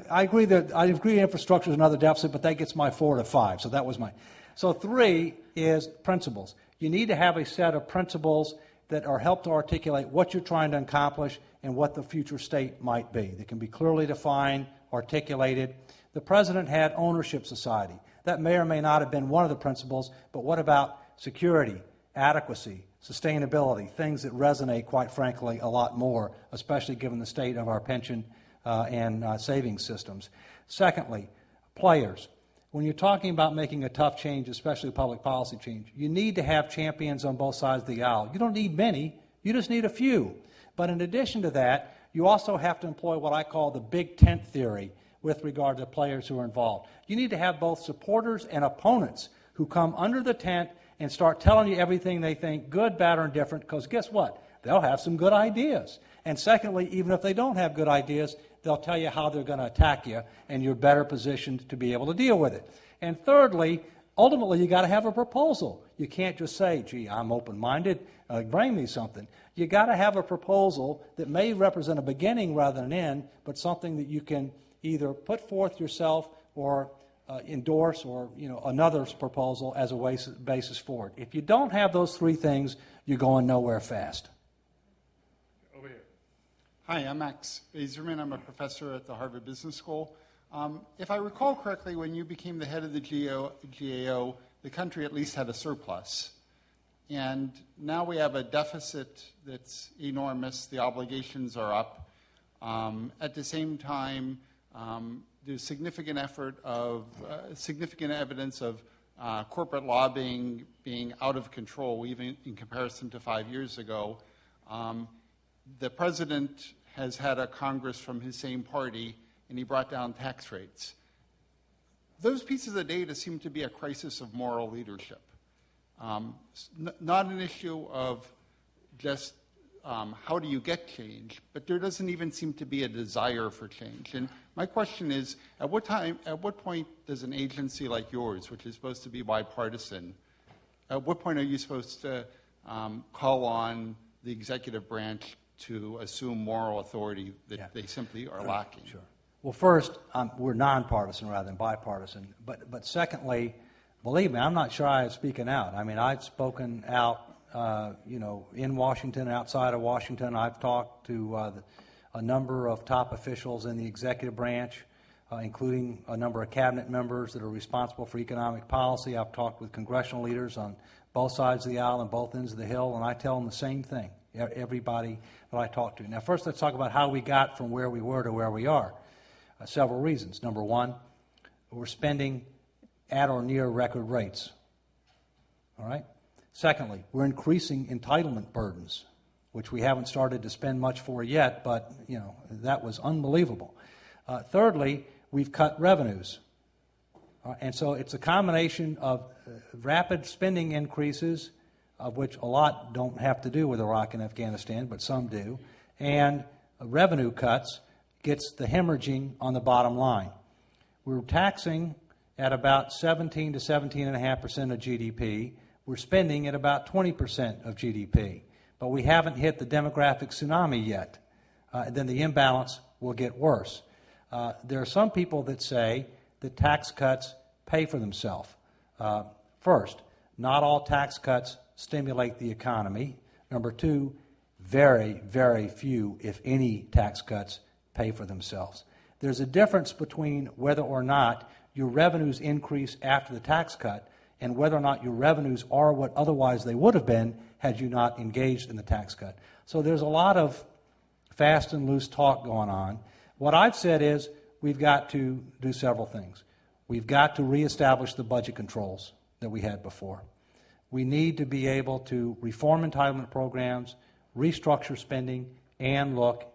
I agree infrastructure is another deficit, but that gets my 4 to 5. So that was my. So 3 is principles. You need to have a set of principles that are help to articulate what you're trying to accomplish and what the future state might be. They can be clearly defined, articulated. The president had ownership society. That may or may not have been one of the principles, but what about security, adequacy, sustainability, things that resonate, quite frankly, a lot more, especially given the state of our pension and savings systems. Secondly, players. When you're talking about making a tough change, especially a public policy change, you need to have champions on both sides of the aisle. You don't need many, you just need a few. But in addition to that, you also have to employ what I call the big tent theory with regard to players who are involved. You need to have both supporters and opponents who come under the tent and start telling you everything they think, good, bad, or indifferent, because guess what? They'll have some good ideas. And secondly, even if they don't have good ideas, they'll tell you how they're going to attack you, and you're better positioned to be able to deal with it. And thirdly, ultimately, you got to have a proposal. You can't just say, gee, I'm open-minded, bring me something. You got to have a proposal that may represent a beginning rather than an end, but something that you can either put forth yourself or endorse or another's proposal as a basis for it. If you don't have those 3 things, you're going nowhere fast. Over here. Hi, I'm Max Bazerman. I'm a professor at the Harvard Business School. If I recall correctly, when you became the head of the GAO, the country at least had a surplus. And now we have a deficit that's enormous. The obligations are up. At the same time, there's significant evidence of corporate lobbying being out of control, even in comparison to 5 years ago. The president has had a Congress from his same party, and he brought down tax rates. Those pieces of data seem to be a crisis of moral leadership. Not an issue of just how do you get change, but there doesn't even seem to be a desire for change. And my question is, at what point does an agency like yours, which is supposed to be bipartisan, at what point are you supposed to call on the executive branch to assume moral authority that they simply are lacking? Sure. Well, first, we're nonpartisan rather than bipartisan. But secondly, believe me, I'm not shy of speaking out. I mean, I've spoken out, in Washington, outside of Washington. I've talked to a number of top officials in the executive branch, including a number of cabinet members that are responsible for economic policy. I've talked with congressional leaders on both sides of the aisle and both ends of the Hill, and I tell them the same thing, everybody that I talk to. Now, first, let's talk about how we got from where we were to where we are. Several reasons. Number one, we're spending at or near record rates. All right? Secondly, we're increasing entitlement burdens, which we haven't started to spend much for yet, but, that was unbelievable. Thirdly, we've cut revenues. And so it's a combination of rapid spending increases, of which a lot don't have to do with Iraq and Afghanistan, but some do, and revenue cuts gets the hemorrhaging on the bottom line. We're taxing at about 17 to 17.5% of GDP. We're spending at about 20% of GDP. But we haven't hit the demographic tsunami yet. Then the imbalance will get worse. There are some people that say that tax cuts pay for themselves. First, not all tax cuts stimulate the economy. Number two, very, very few, if any, tax cuts pay for themselves. There's a difference between whether or not your revenues increase after the tax cut and whether or not your revenues are what otherwise they would have been had you not engaged in the tax cut. So there's a lot of fast and loose talk going on. What I've said is we've got to do several things. We've got to reestablish the budget controls that we had before. We need to be able to reform entitlement programs, restructure spending, and look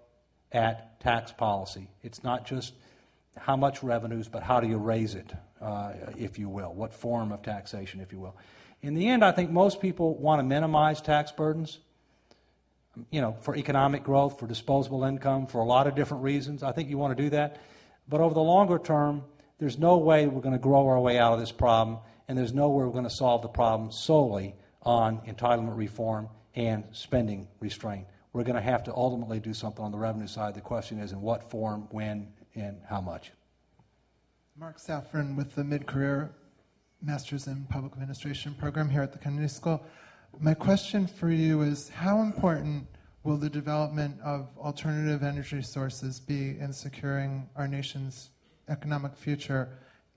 at tax policy. It's not just how much revenues, but how do you raise it, if you will, what form of taxation, if you will. In the end, I think most people want to minimize tax burdens, for economic growth, for disposable income, for a lot of different reasons. I think you want to do that. But over the longer term, there's no way we're going to grow our way out of this problem, and there's no way we're going to solve the problem solely on entitlement reform and spending restraint. We're going to have to ultimately do something on the revenue side. The question is in what form, when, and how much. Mark Safran with the Mid-Career Masters in Public Administration program here at the Kennedy School. My question for you is, how important will the development of alternative energy sources be in securing our nation's economic future?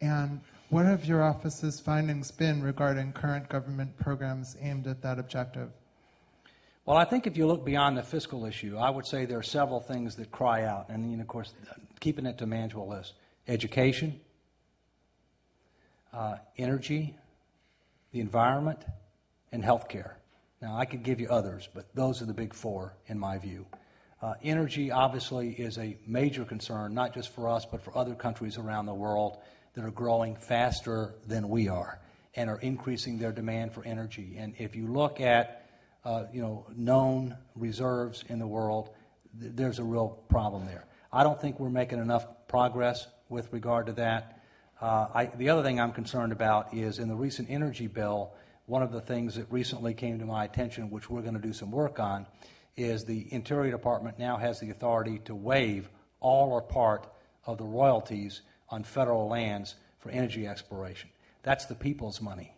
And what have your office's findings been regarding current government programs aimed at that objective? Well, I think if you look beyond the fiscal issue, I would say there are several things that cry out. And, of course, keeping it to a manageable list. Education, energy, the environment, and healthcare. Now, I could give you others, but those are the big four in my view. Energy, obviously, is a major concern, not just for us, but for other countries around the world that are growing faster than we are and are increasing their demand for energy. And if you look at known reserves in the world, there's a real problem there. I don't think we're making enough progress with regard to that. The other thing I'm concerned about is in the recent energy bill, one of the things that recently came to my attention, which we're going to do some work on, is the Interior Department now has the authority to waive all or part of the royalties on federal lands for energy exploration. That's the people's money.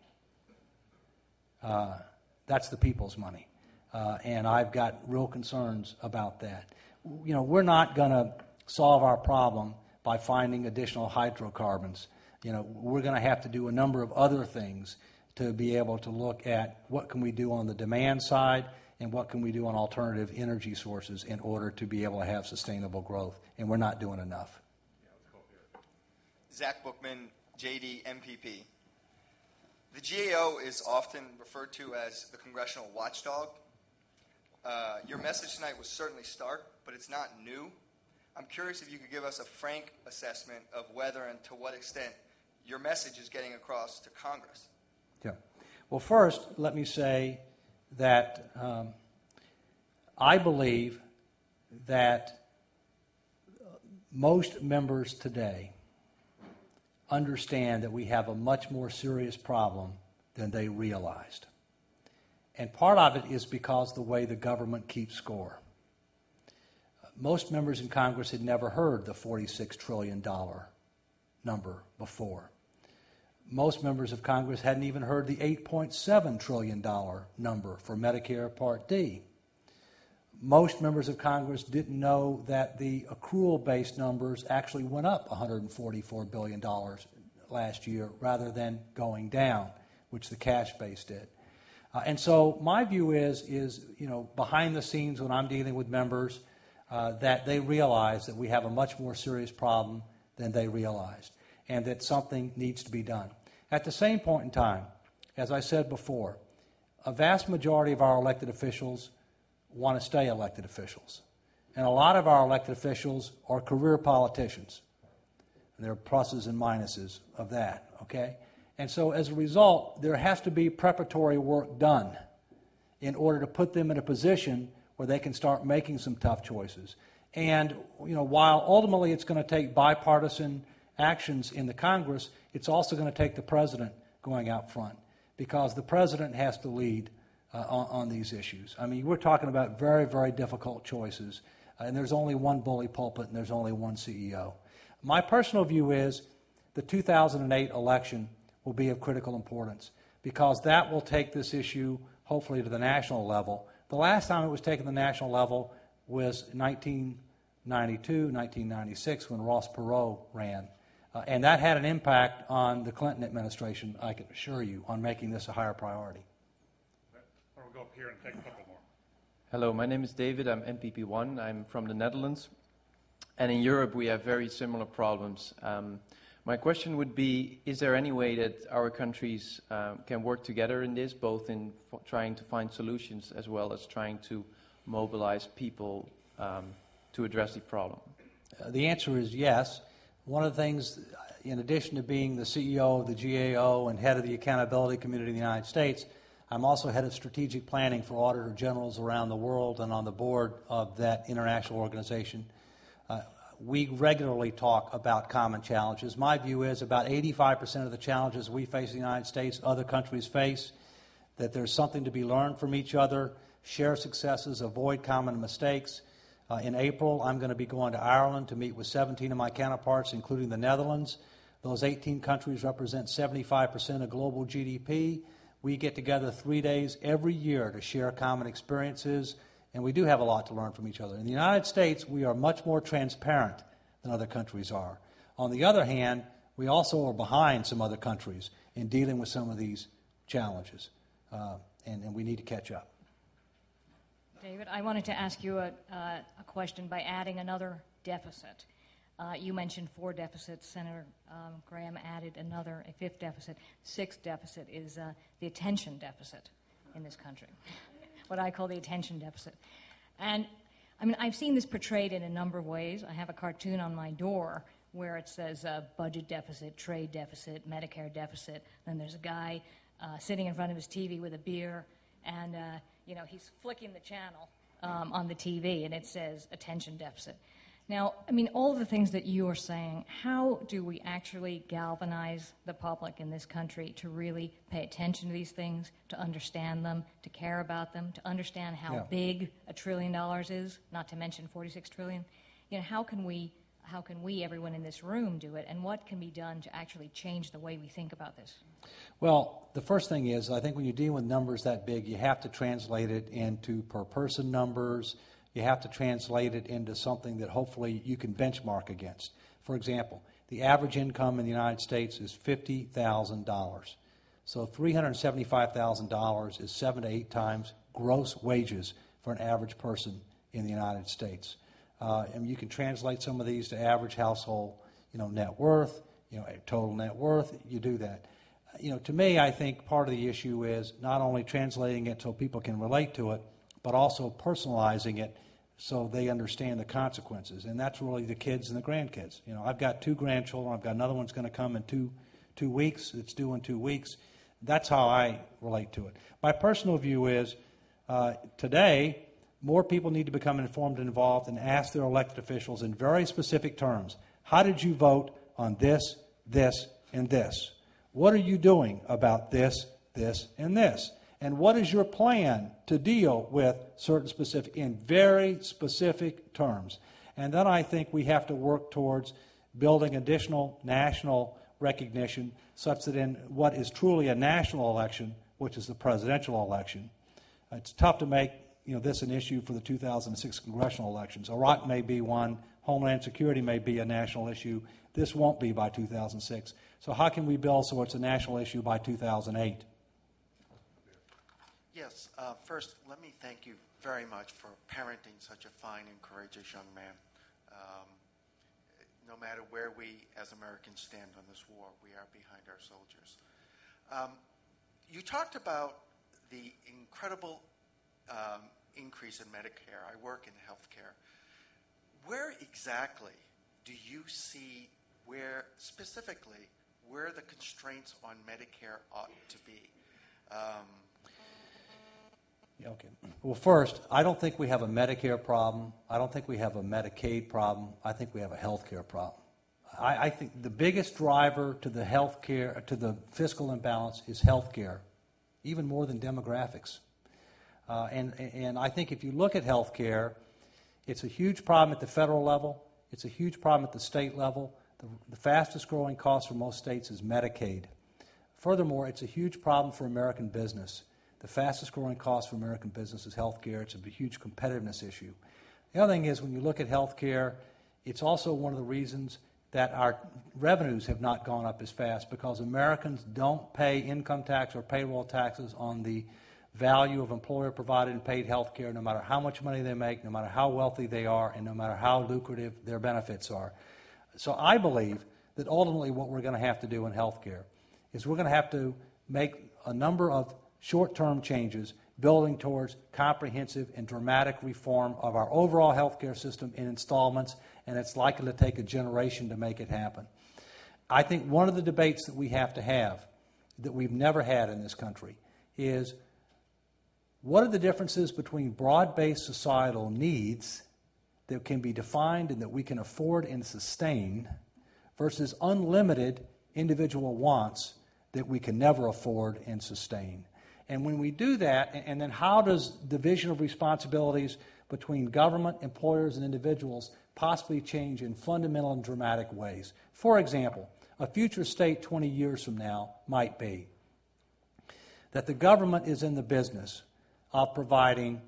That's the people's money. And I've got real concerns about that. We're not going to solve our problem by finding additional hydrocarbons. We're going to have to do a number of other things to be able to look at what can we do on the demand side and what can we do on alternative energy sources in order to be able to have sustainable growth. And we're not doing enough. Zach Bookman, JD, MPP. The GAO is often referred to as the congressional watchdog. Your message tonight was certainly stark, but it's not new. I'm curious if you could give us a frank assessment of whether and to what extent your message is getting across to Congress. Yeah. Well, first, let me say that I believe that most members today understand that we have a much more serious problem than they realized. And part of it is because the way the government keeps score. Most members in Congress had never heard the $46 trillion number before. Most members of Congress hadn't even heard the $8.7 trillion number for Medicare Part D. Most members of Congress didn't know that the accrual-based numbers actually went up $144 billion last year rather than going down, which the cash-based did. And so my view is behind the scenes when I'm dealing with members, that they realize that we have a much more serious problem than they realized and that something needs to be done. At the same point in time, as I said before, a vast majority of our elected officials want to stay elected officials. And a lot of our elected officials are career politicians. And there are pluses and minuses of that, okay? And so as a result, there has to be preparatory work done in order to put them in a position where they can start making some tough choices. And, while ultimately it's going to take bipartisan actions in the Congress, it's also going to take the president going out front because the president has to lead on these issues. I mean, we're talking about very, very difficult choices and there's only one bully pulpit and there's only one CEO. My personal view is the 2008 election will be of critical importance because that will take this issue hopefully to the national level. The last time it was taken to the national level was 1992, 1996 when Ross Perot ran. And that had an impact on the Clinton administration, I can assure you, on making this a higher priority. We'll go up here and take a couple more. Hello, my name is David. I'm MPP1. I'm from the Netherlands. And in Europe, we have very similar problems. My question would be, is there any way that our countries can work together in this, both in trying to find solutions as well as trying to mobilize people to address the problem? The answer is yes. One of the things, in addition to being the CEO of the GAO and head of the accountability community in the United States, I'm also head of strategic planning for auditor generals around the world and on the board of that international organization. We regularly talk about common challenges. My view is about 85% of the challenges we face in the United States, other countries face, that there's something to be learned from each other, share successes, avoid common mistakes. In April, I'm going to be going to Ireland to meet with 17 of my counterparts, including the Netherlands. Those 18 countries represent 75% of global GDP. We get together 3 days every year to share common experiences, and we do have a lot to learn from each other. In the United States, we are much more transparent than other countries are. On the other hand, we also are behind some other countries in dealing with some of these challenges, and we need to catch up. David, I wanted to ask you a question by adding another deficit. You mentioned 4 deficits. Senator Graham added another, a 5th deficit. 6th deficit is the attention deficit in this country, what I call the attention deficit. And, I mean, I've seen this portrayed in a number of ways. I have a cartoon on my door where it says budget deficit, trade deficit, Medicare deficit. Then there's a guy sitting in front of his TV with a beer, and he's flicking the channel on the TV, and it says attention deficit. Now, I mean, all of the things that you are saying, how do we actually galvanize the public in this country to really pay attention to these things, to understand them, to care about them, to understand how big $1 trillion is, not to mention $46 trillion? How can we, everyone in this room, do it, and what can be done to actually change the way we think about this? Well, the first thing is, I think when you deal with numbers that big, you have to translate it into per-person numbers. You have to translate it into something that hopefully you can benchmark against. For example, the average income in the United States is $50,000. So $375,000 is 7 to 8 times gross wages for an average person in the United States. And you can translate some of these to average household, net worth, total net worth. You do that. To me, I think part of the issue is not only translating it so people can relate to it, but also personalizing it so they understand the consequences. And that's really the kids and the grandkids. I've got 2 grandchildren. I've got another one's going to come in two weeks. It's due in 2 weeks. That's how I relate to it. My personal view is today, more people need to become informed and involved and ask their elected officials in very specific terms, how did you vote on this, this, and this? What are you doing about this, this, and this? And what is your plan to deal with certain specific, in very specific terms? And then I think we have to work towards building additional national recognition such that in what is truly a national election, which is the presidential election, it's tough to make this an issue for the 2006 congressional elections. Iraq may be one. Homeland Security may be a national issue. This won't be by 2006. So how can we build so it's a national issue by 2008? Yes. First, let me thank you very much for parenting such a fine and courageous young man. No matter where we as Americans stand on this war, we are behind our soldiers. You talked about the incredible increase in Medicare. I work in healthcare. Where exactly do you see specifically where the constraints on Medicare ought to be? Okay. Well, first, I don't think we have a Medicare problem. I don't think we have a Medicaid problem. I think we have a health care problem. I think the biggest driver to the health care, to the fiscal imbalance is health care, even more than demographics. And I think if you look at health care, It's a huge problem at the federal level. It's a huge problem at the state level. The fastest growing cost for most states is Medicaid. Furthermore, it's a huge problem for American business. The fastest growing cost for American business is health care. It's a huge competitiveness issue. The other thing is, when you look at health care, it's also one of the reasons that our revenues have not gone up as fast, because Americans don't pay income tax or payroll taxes on the value of employer-provided and paid health care, no matter how much money they make, no matter how wealthy they are, and no matter how lucrative their benefits are. So I believe that ultimately what we're going to have to do in health care is we're going to have to make a number of short-term changes building towards comprehensive and dramatic reform of our overall health care system in installments, and it's likely to take a generation to make it happen. I think one of the debates that we have to have, that we've never had in this country, is what are the differences between broad-based societal needs that can be defined and that we can afford and sustain versus unlimited individual wants that we can never afford and sustain. And when we do that, and then how does division of responsibilities between government, employers, and individuals possibly change in fundamental and dramatic ways? For example, a future state 20 years from now might be that the government is in the business of providing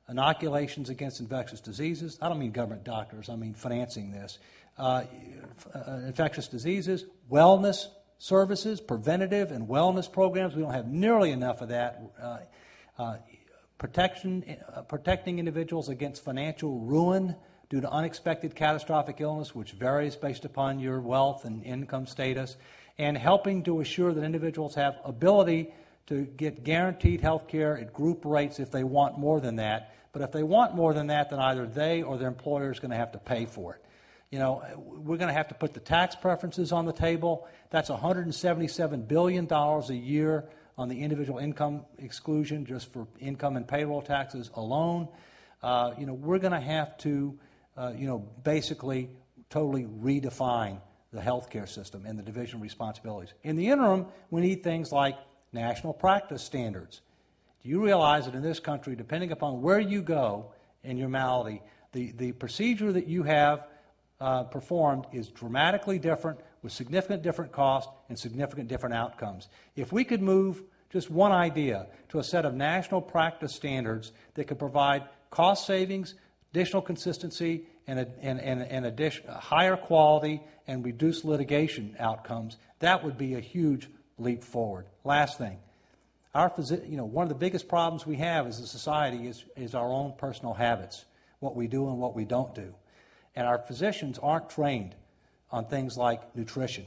inoculations against infectious diseases. I don't mean government doctors, I mean financing this. Infectious diseases, wellness services, preventative and wellness programs. We don't have nearly enough of that. Protecting individuals against financial ruin due to unexpected catastrophic illness, which varies based upon your wealth and income status, and helping to assure that individuals have ability to get guaranteed health care at group rates if they want more than that. But if they want more than that, then either they or their employer is going to have to pay for it. You know, we're going to have to put the tax preferences on the table. That's $177 billion a year on the individual income exclusion just for income and payroll taxes alone. We're going to have to, basically totally redefine the healthcare system and the division of responsibilities. In the interim, we need things like national practice standards. Do you realize that in this country, depending upon where you go in your malady, the procedure that you have performed is dramatically different with significant different costs and significant different outcomes. If we could move just one idea to a set of national practice standards that could provide cost savings, additional consistency, and higher quality and reduced litigation outcomes, that would be a huge leap forward. Last thing, one of the biggest problems we have as a society is our own personal habits, what we do and what we don't do. And our physicians aren't trained on things like nutrition.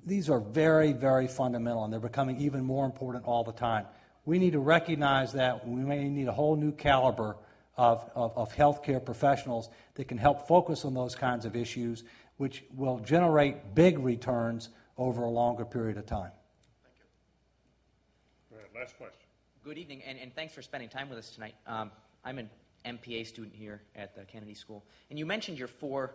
These are very, very fundamental, and they're becoming even more important all the time. We need to recognize that. We may need a whole new caliber of healthcare professionals that can help focus on those kinds of issues, which will generate big returns over a longer period of time. Thank you. Go ahead, last question. Good evening, and thanks for spending time with us tonight. I'm an MPA student here at the Kennedy School, and you mentioned your 4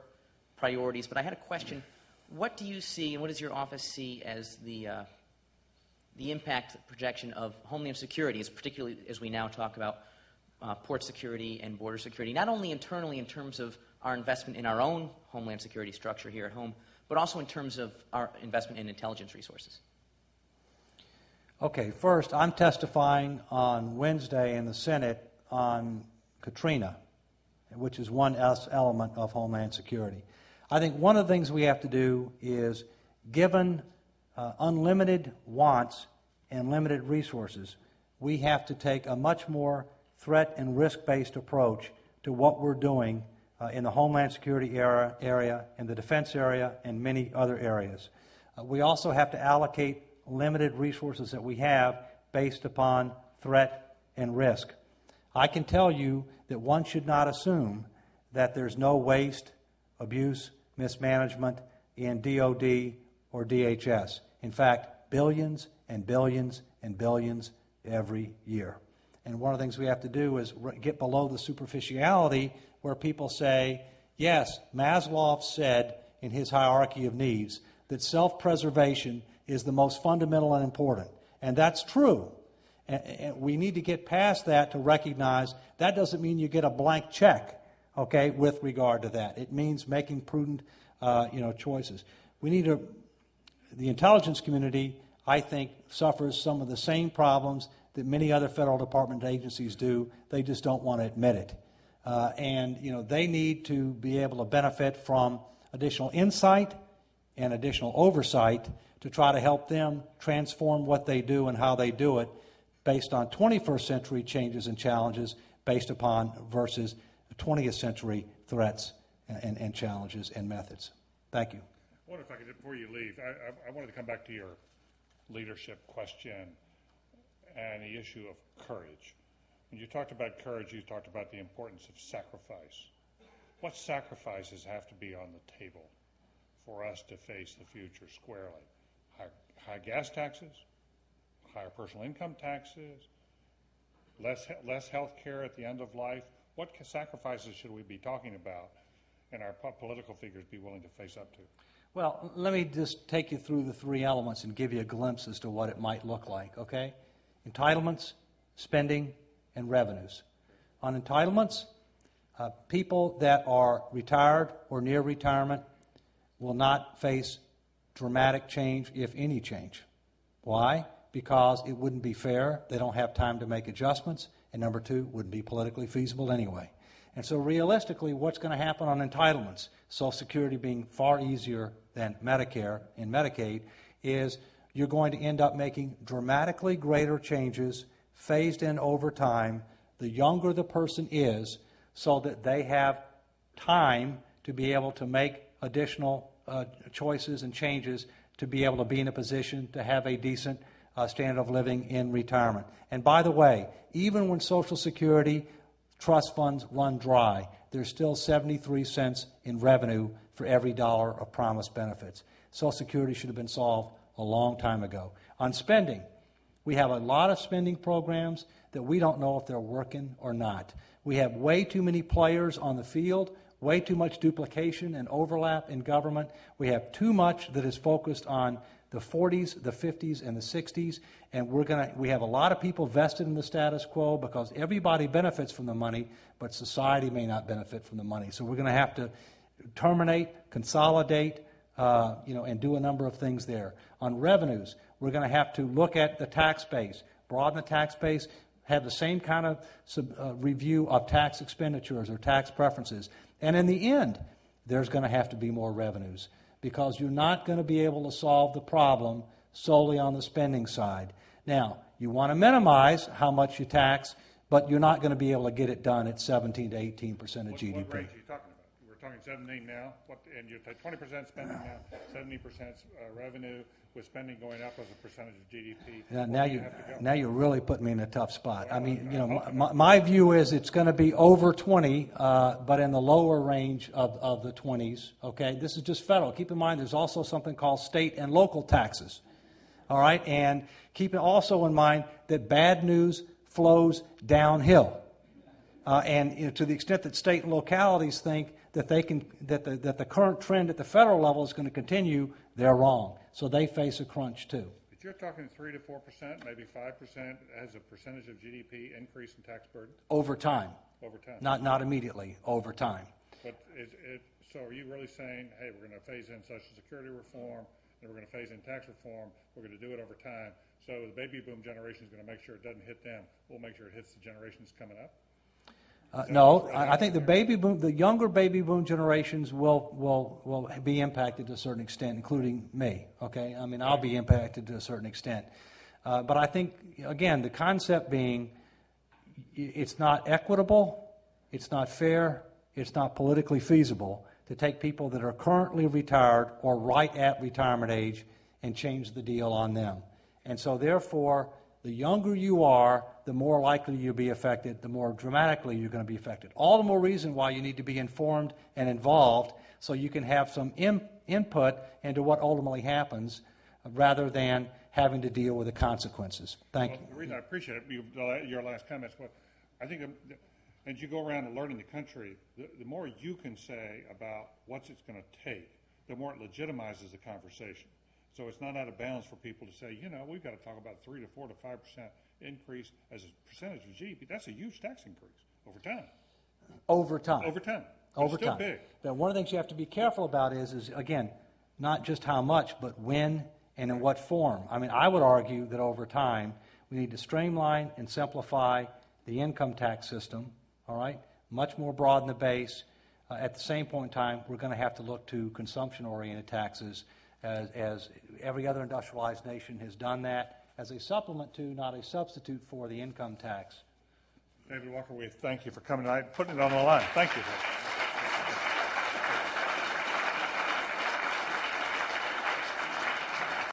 priorities, but I had a question. What do you see, and what does your office see as the impact projection of Homeland Security, particularly as we now talk about port security and border security, not only internally in terms of our investment in our own Homeland Security structure here at home, but also in terms of our investment in intelligence resources? Okay, first, I'm testifying on Wednesday in the Senate on Katrina, which is one element of Homeland Security. I think one of the things we have to do is, given unlimited wants and limited resources, we have to take a much more threat and risk-based approach to what we're doing in the Homeland Security area, in the defense area, and many other areas. We also have to allocate limited resources that we have based upon threat and risk. I can tell you that one should not assume that there's no waste, abuse, mismanagement in DOD or DHS. In fact, billions and billions and billions every year. And one of the things we have to do is get below the superficiality where people say, yes, Maslow said in his hierarchy of needs that self-preservation is the most fundamental and important. And that's true. And we need to get past that to recognize that doesn't mean you get a blank check okay, with regard to that. It means making prudent, choices. We need the intelligence community, I think, suffers some of the same problems that many other federal department agencies do. They just don't want to admit it. They need to be able to benefit from additional insight and additional oversight to try to help them transform what they do and how they do it based on 21st century changes and challenges based upon versus 20th century threats and challenges and methods. Thank you. I wonder if I could, before you leave, I wanted to come back to your leadership question and the issue of courage. When you talked about courage, you talked about the importance of sacrifice. What sacrifices have to be on the table for us to face the future squarely? High gas taxes, higher personal income taxes, less health care at the end of life. What sacrifices should we be talking about and our political figures be willing to face up to? Well, let me just take you through the three elements and give you a glimpse as to what it might look like, okay? Entitlements, spending, and revenues. On entitlements, people that are retired or near retirement will not face dramatic change, if any change. Why? Because it wouldn't be fair. They don't have time to make adjustments. And number two, wouldn't be politically feasible anyway. And so realistically, what's going to happen on entitlements, Social Security being far easier than Medicare and Medicaid, is you're going to end up making dramatically greater changes phased in over time the younger the person is, so that they have time to be able to make additional choices and changes to be able to be in a position to have a decent standard of living in retirement. And by the way, even when Social Security trust funds run dry, there's still 73 cents in revenue for every dollar of promised benefits. Social Security should have been solved a long time ago. On spending, we have a lot of spending programs that we don't know if they're working or not. We have way too many players on the field, way too much duplication and overlap in government. We have too much that is focused on the 40s, the 50s, and the 60s, and we have a lot of people vested in the status quo because everybody benefits from the money, but society may not benefit from the money. So we're going to have to terminate, consolidate, and do a number of things there. On revenues, we're going to have to look at the tax base, broaden the tax base, have the same kind of review of tax expenditures or tax preferences. And in the end, there's going to have to be more revenues, because you're not going to be able to solve the problem solely on the spending side. Now, you want to minimize how much you tax, but you're not going to be able to get it done at 17 to 18% of GDP. What rate are you talking about? We're talking 17 now, and you take 20% spending now, 70% revenue, with spending going up as a percentage of GDP. Now you're really putting me in a tough spot. I mean, my view is it's going to be over 20, but in the lower range of the 20s. Okay, this is just federal. Keep in mind, there's also something called state and local taxes. All right, and keep also in mind that bad news flows downhill, and to the extent that state and localities think that that the current trend at the federal level is going to continue, they're wrong. So they face a crunch too. But you're talking 3 to 4%, maybe 5% as a percentage of GDP increase in tax burden? Over time. Over time. Not immediately, over time. But so are you really saying, hey, we're going to phase in Social Security reform, and we're going to phase in tax reform, we're going to do it over time, so the baby boom generation is going to make sure it doesn't hit them, we'll make sure it hits the generations coming up? No, I think the younger baby boom generations will be impacted to a certain extent, including me. Okay, I mean I'll be impacted to a certain extent, but I think again the concept being it's not equitable, it's not fair, it's not politically feasible to take people that are currently retired or right at retirement age and change the deal on them, and so therefore. The younger you are, the more likely you'll be affected, the more dramatically you're going to be affected. All the more reason why you need to be informed and involved so you can have some input into what ultimately happens rather than having to deal with the consequences. Thank you. The reason I appreciate it, your last comments, but I think as you go around and learning the country, the more you can say about what it's going to take, the more it legitimizes the conversation. So it's not out of bounds for people to say, we've got to talk about 3 to 4 to 5% increase as a percentage of GDP. That's a huge tax increase over time. over time. Over time. Over It's still time. big. But one of the things you have to be careful about is again, not just how much, but when and in what form. I mean, I would argue that over time, we need to streamline and simplify the income tax system, all right? Much more broad in the base. At the same point in time, we're going to have to look to consumption-oriented taxes as every other industrialized nation has done that as a supplement to, not a substitute for, the income tax. David Walker, we thank you for coming tonight and putting it on the line. Thank you.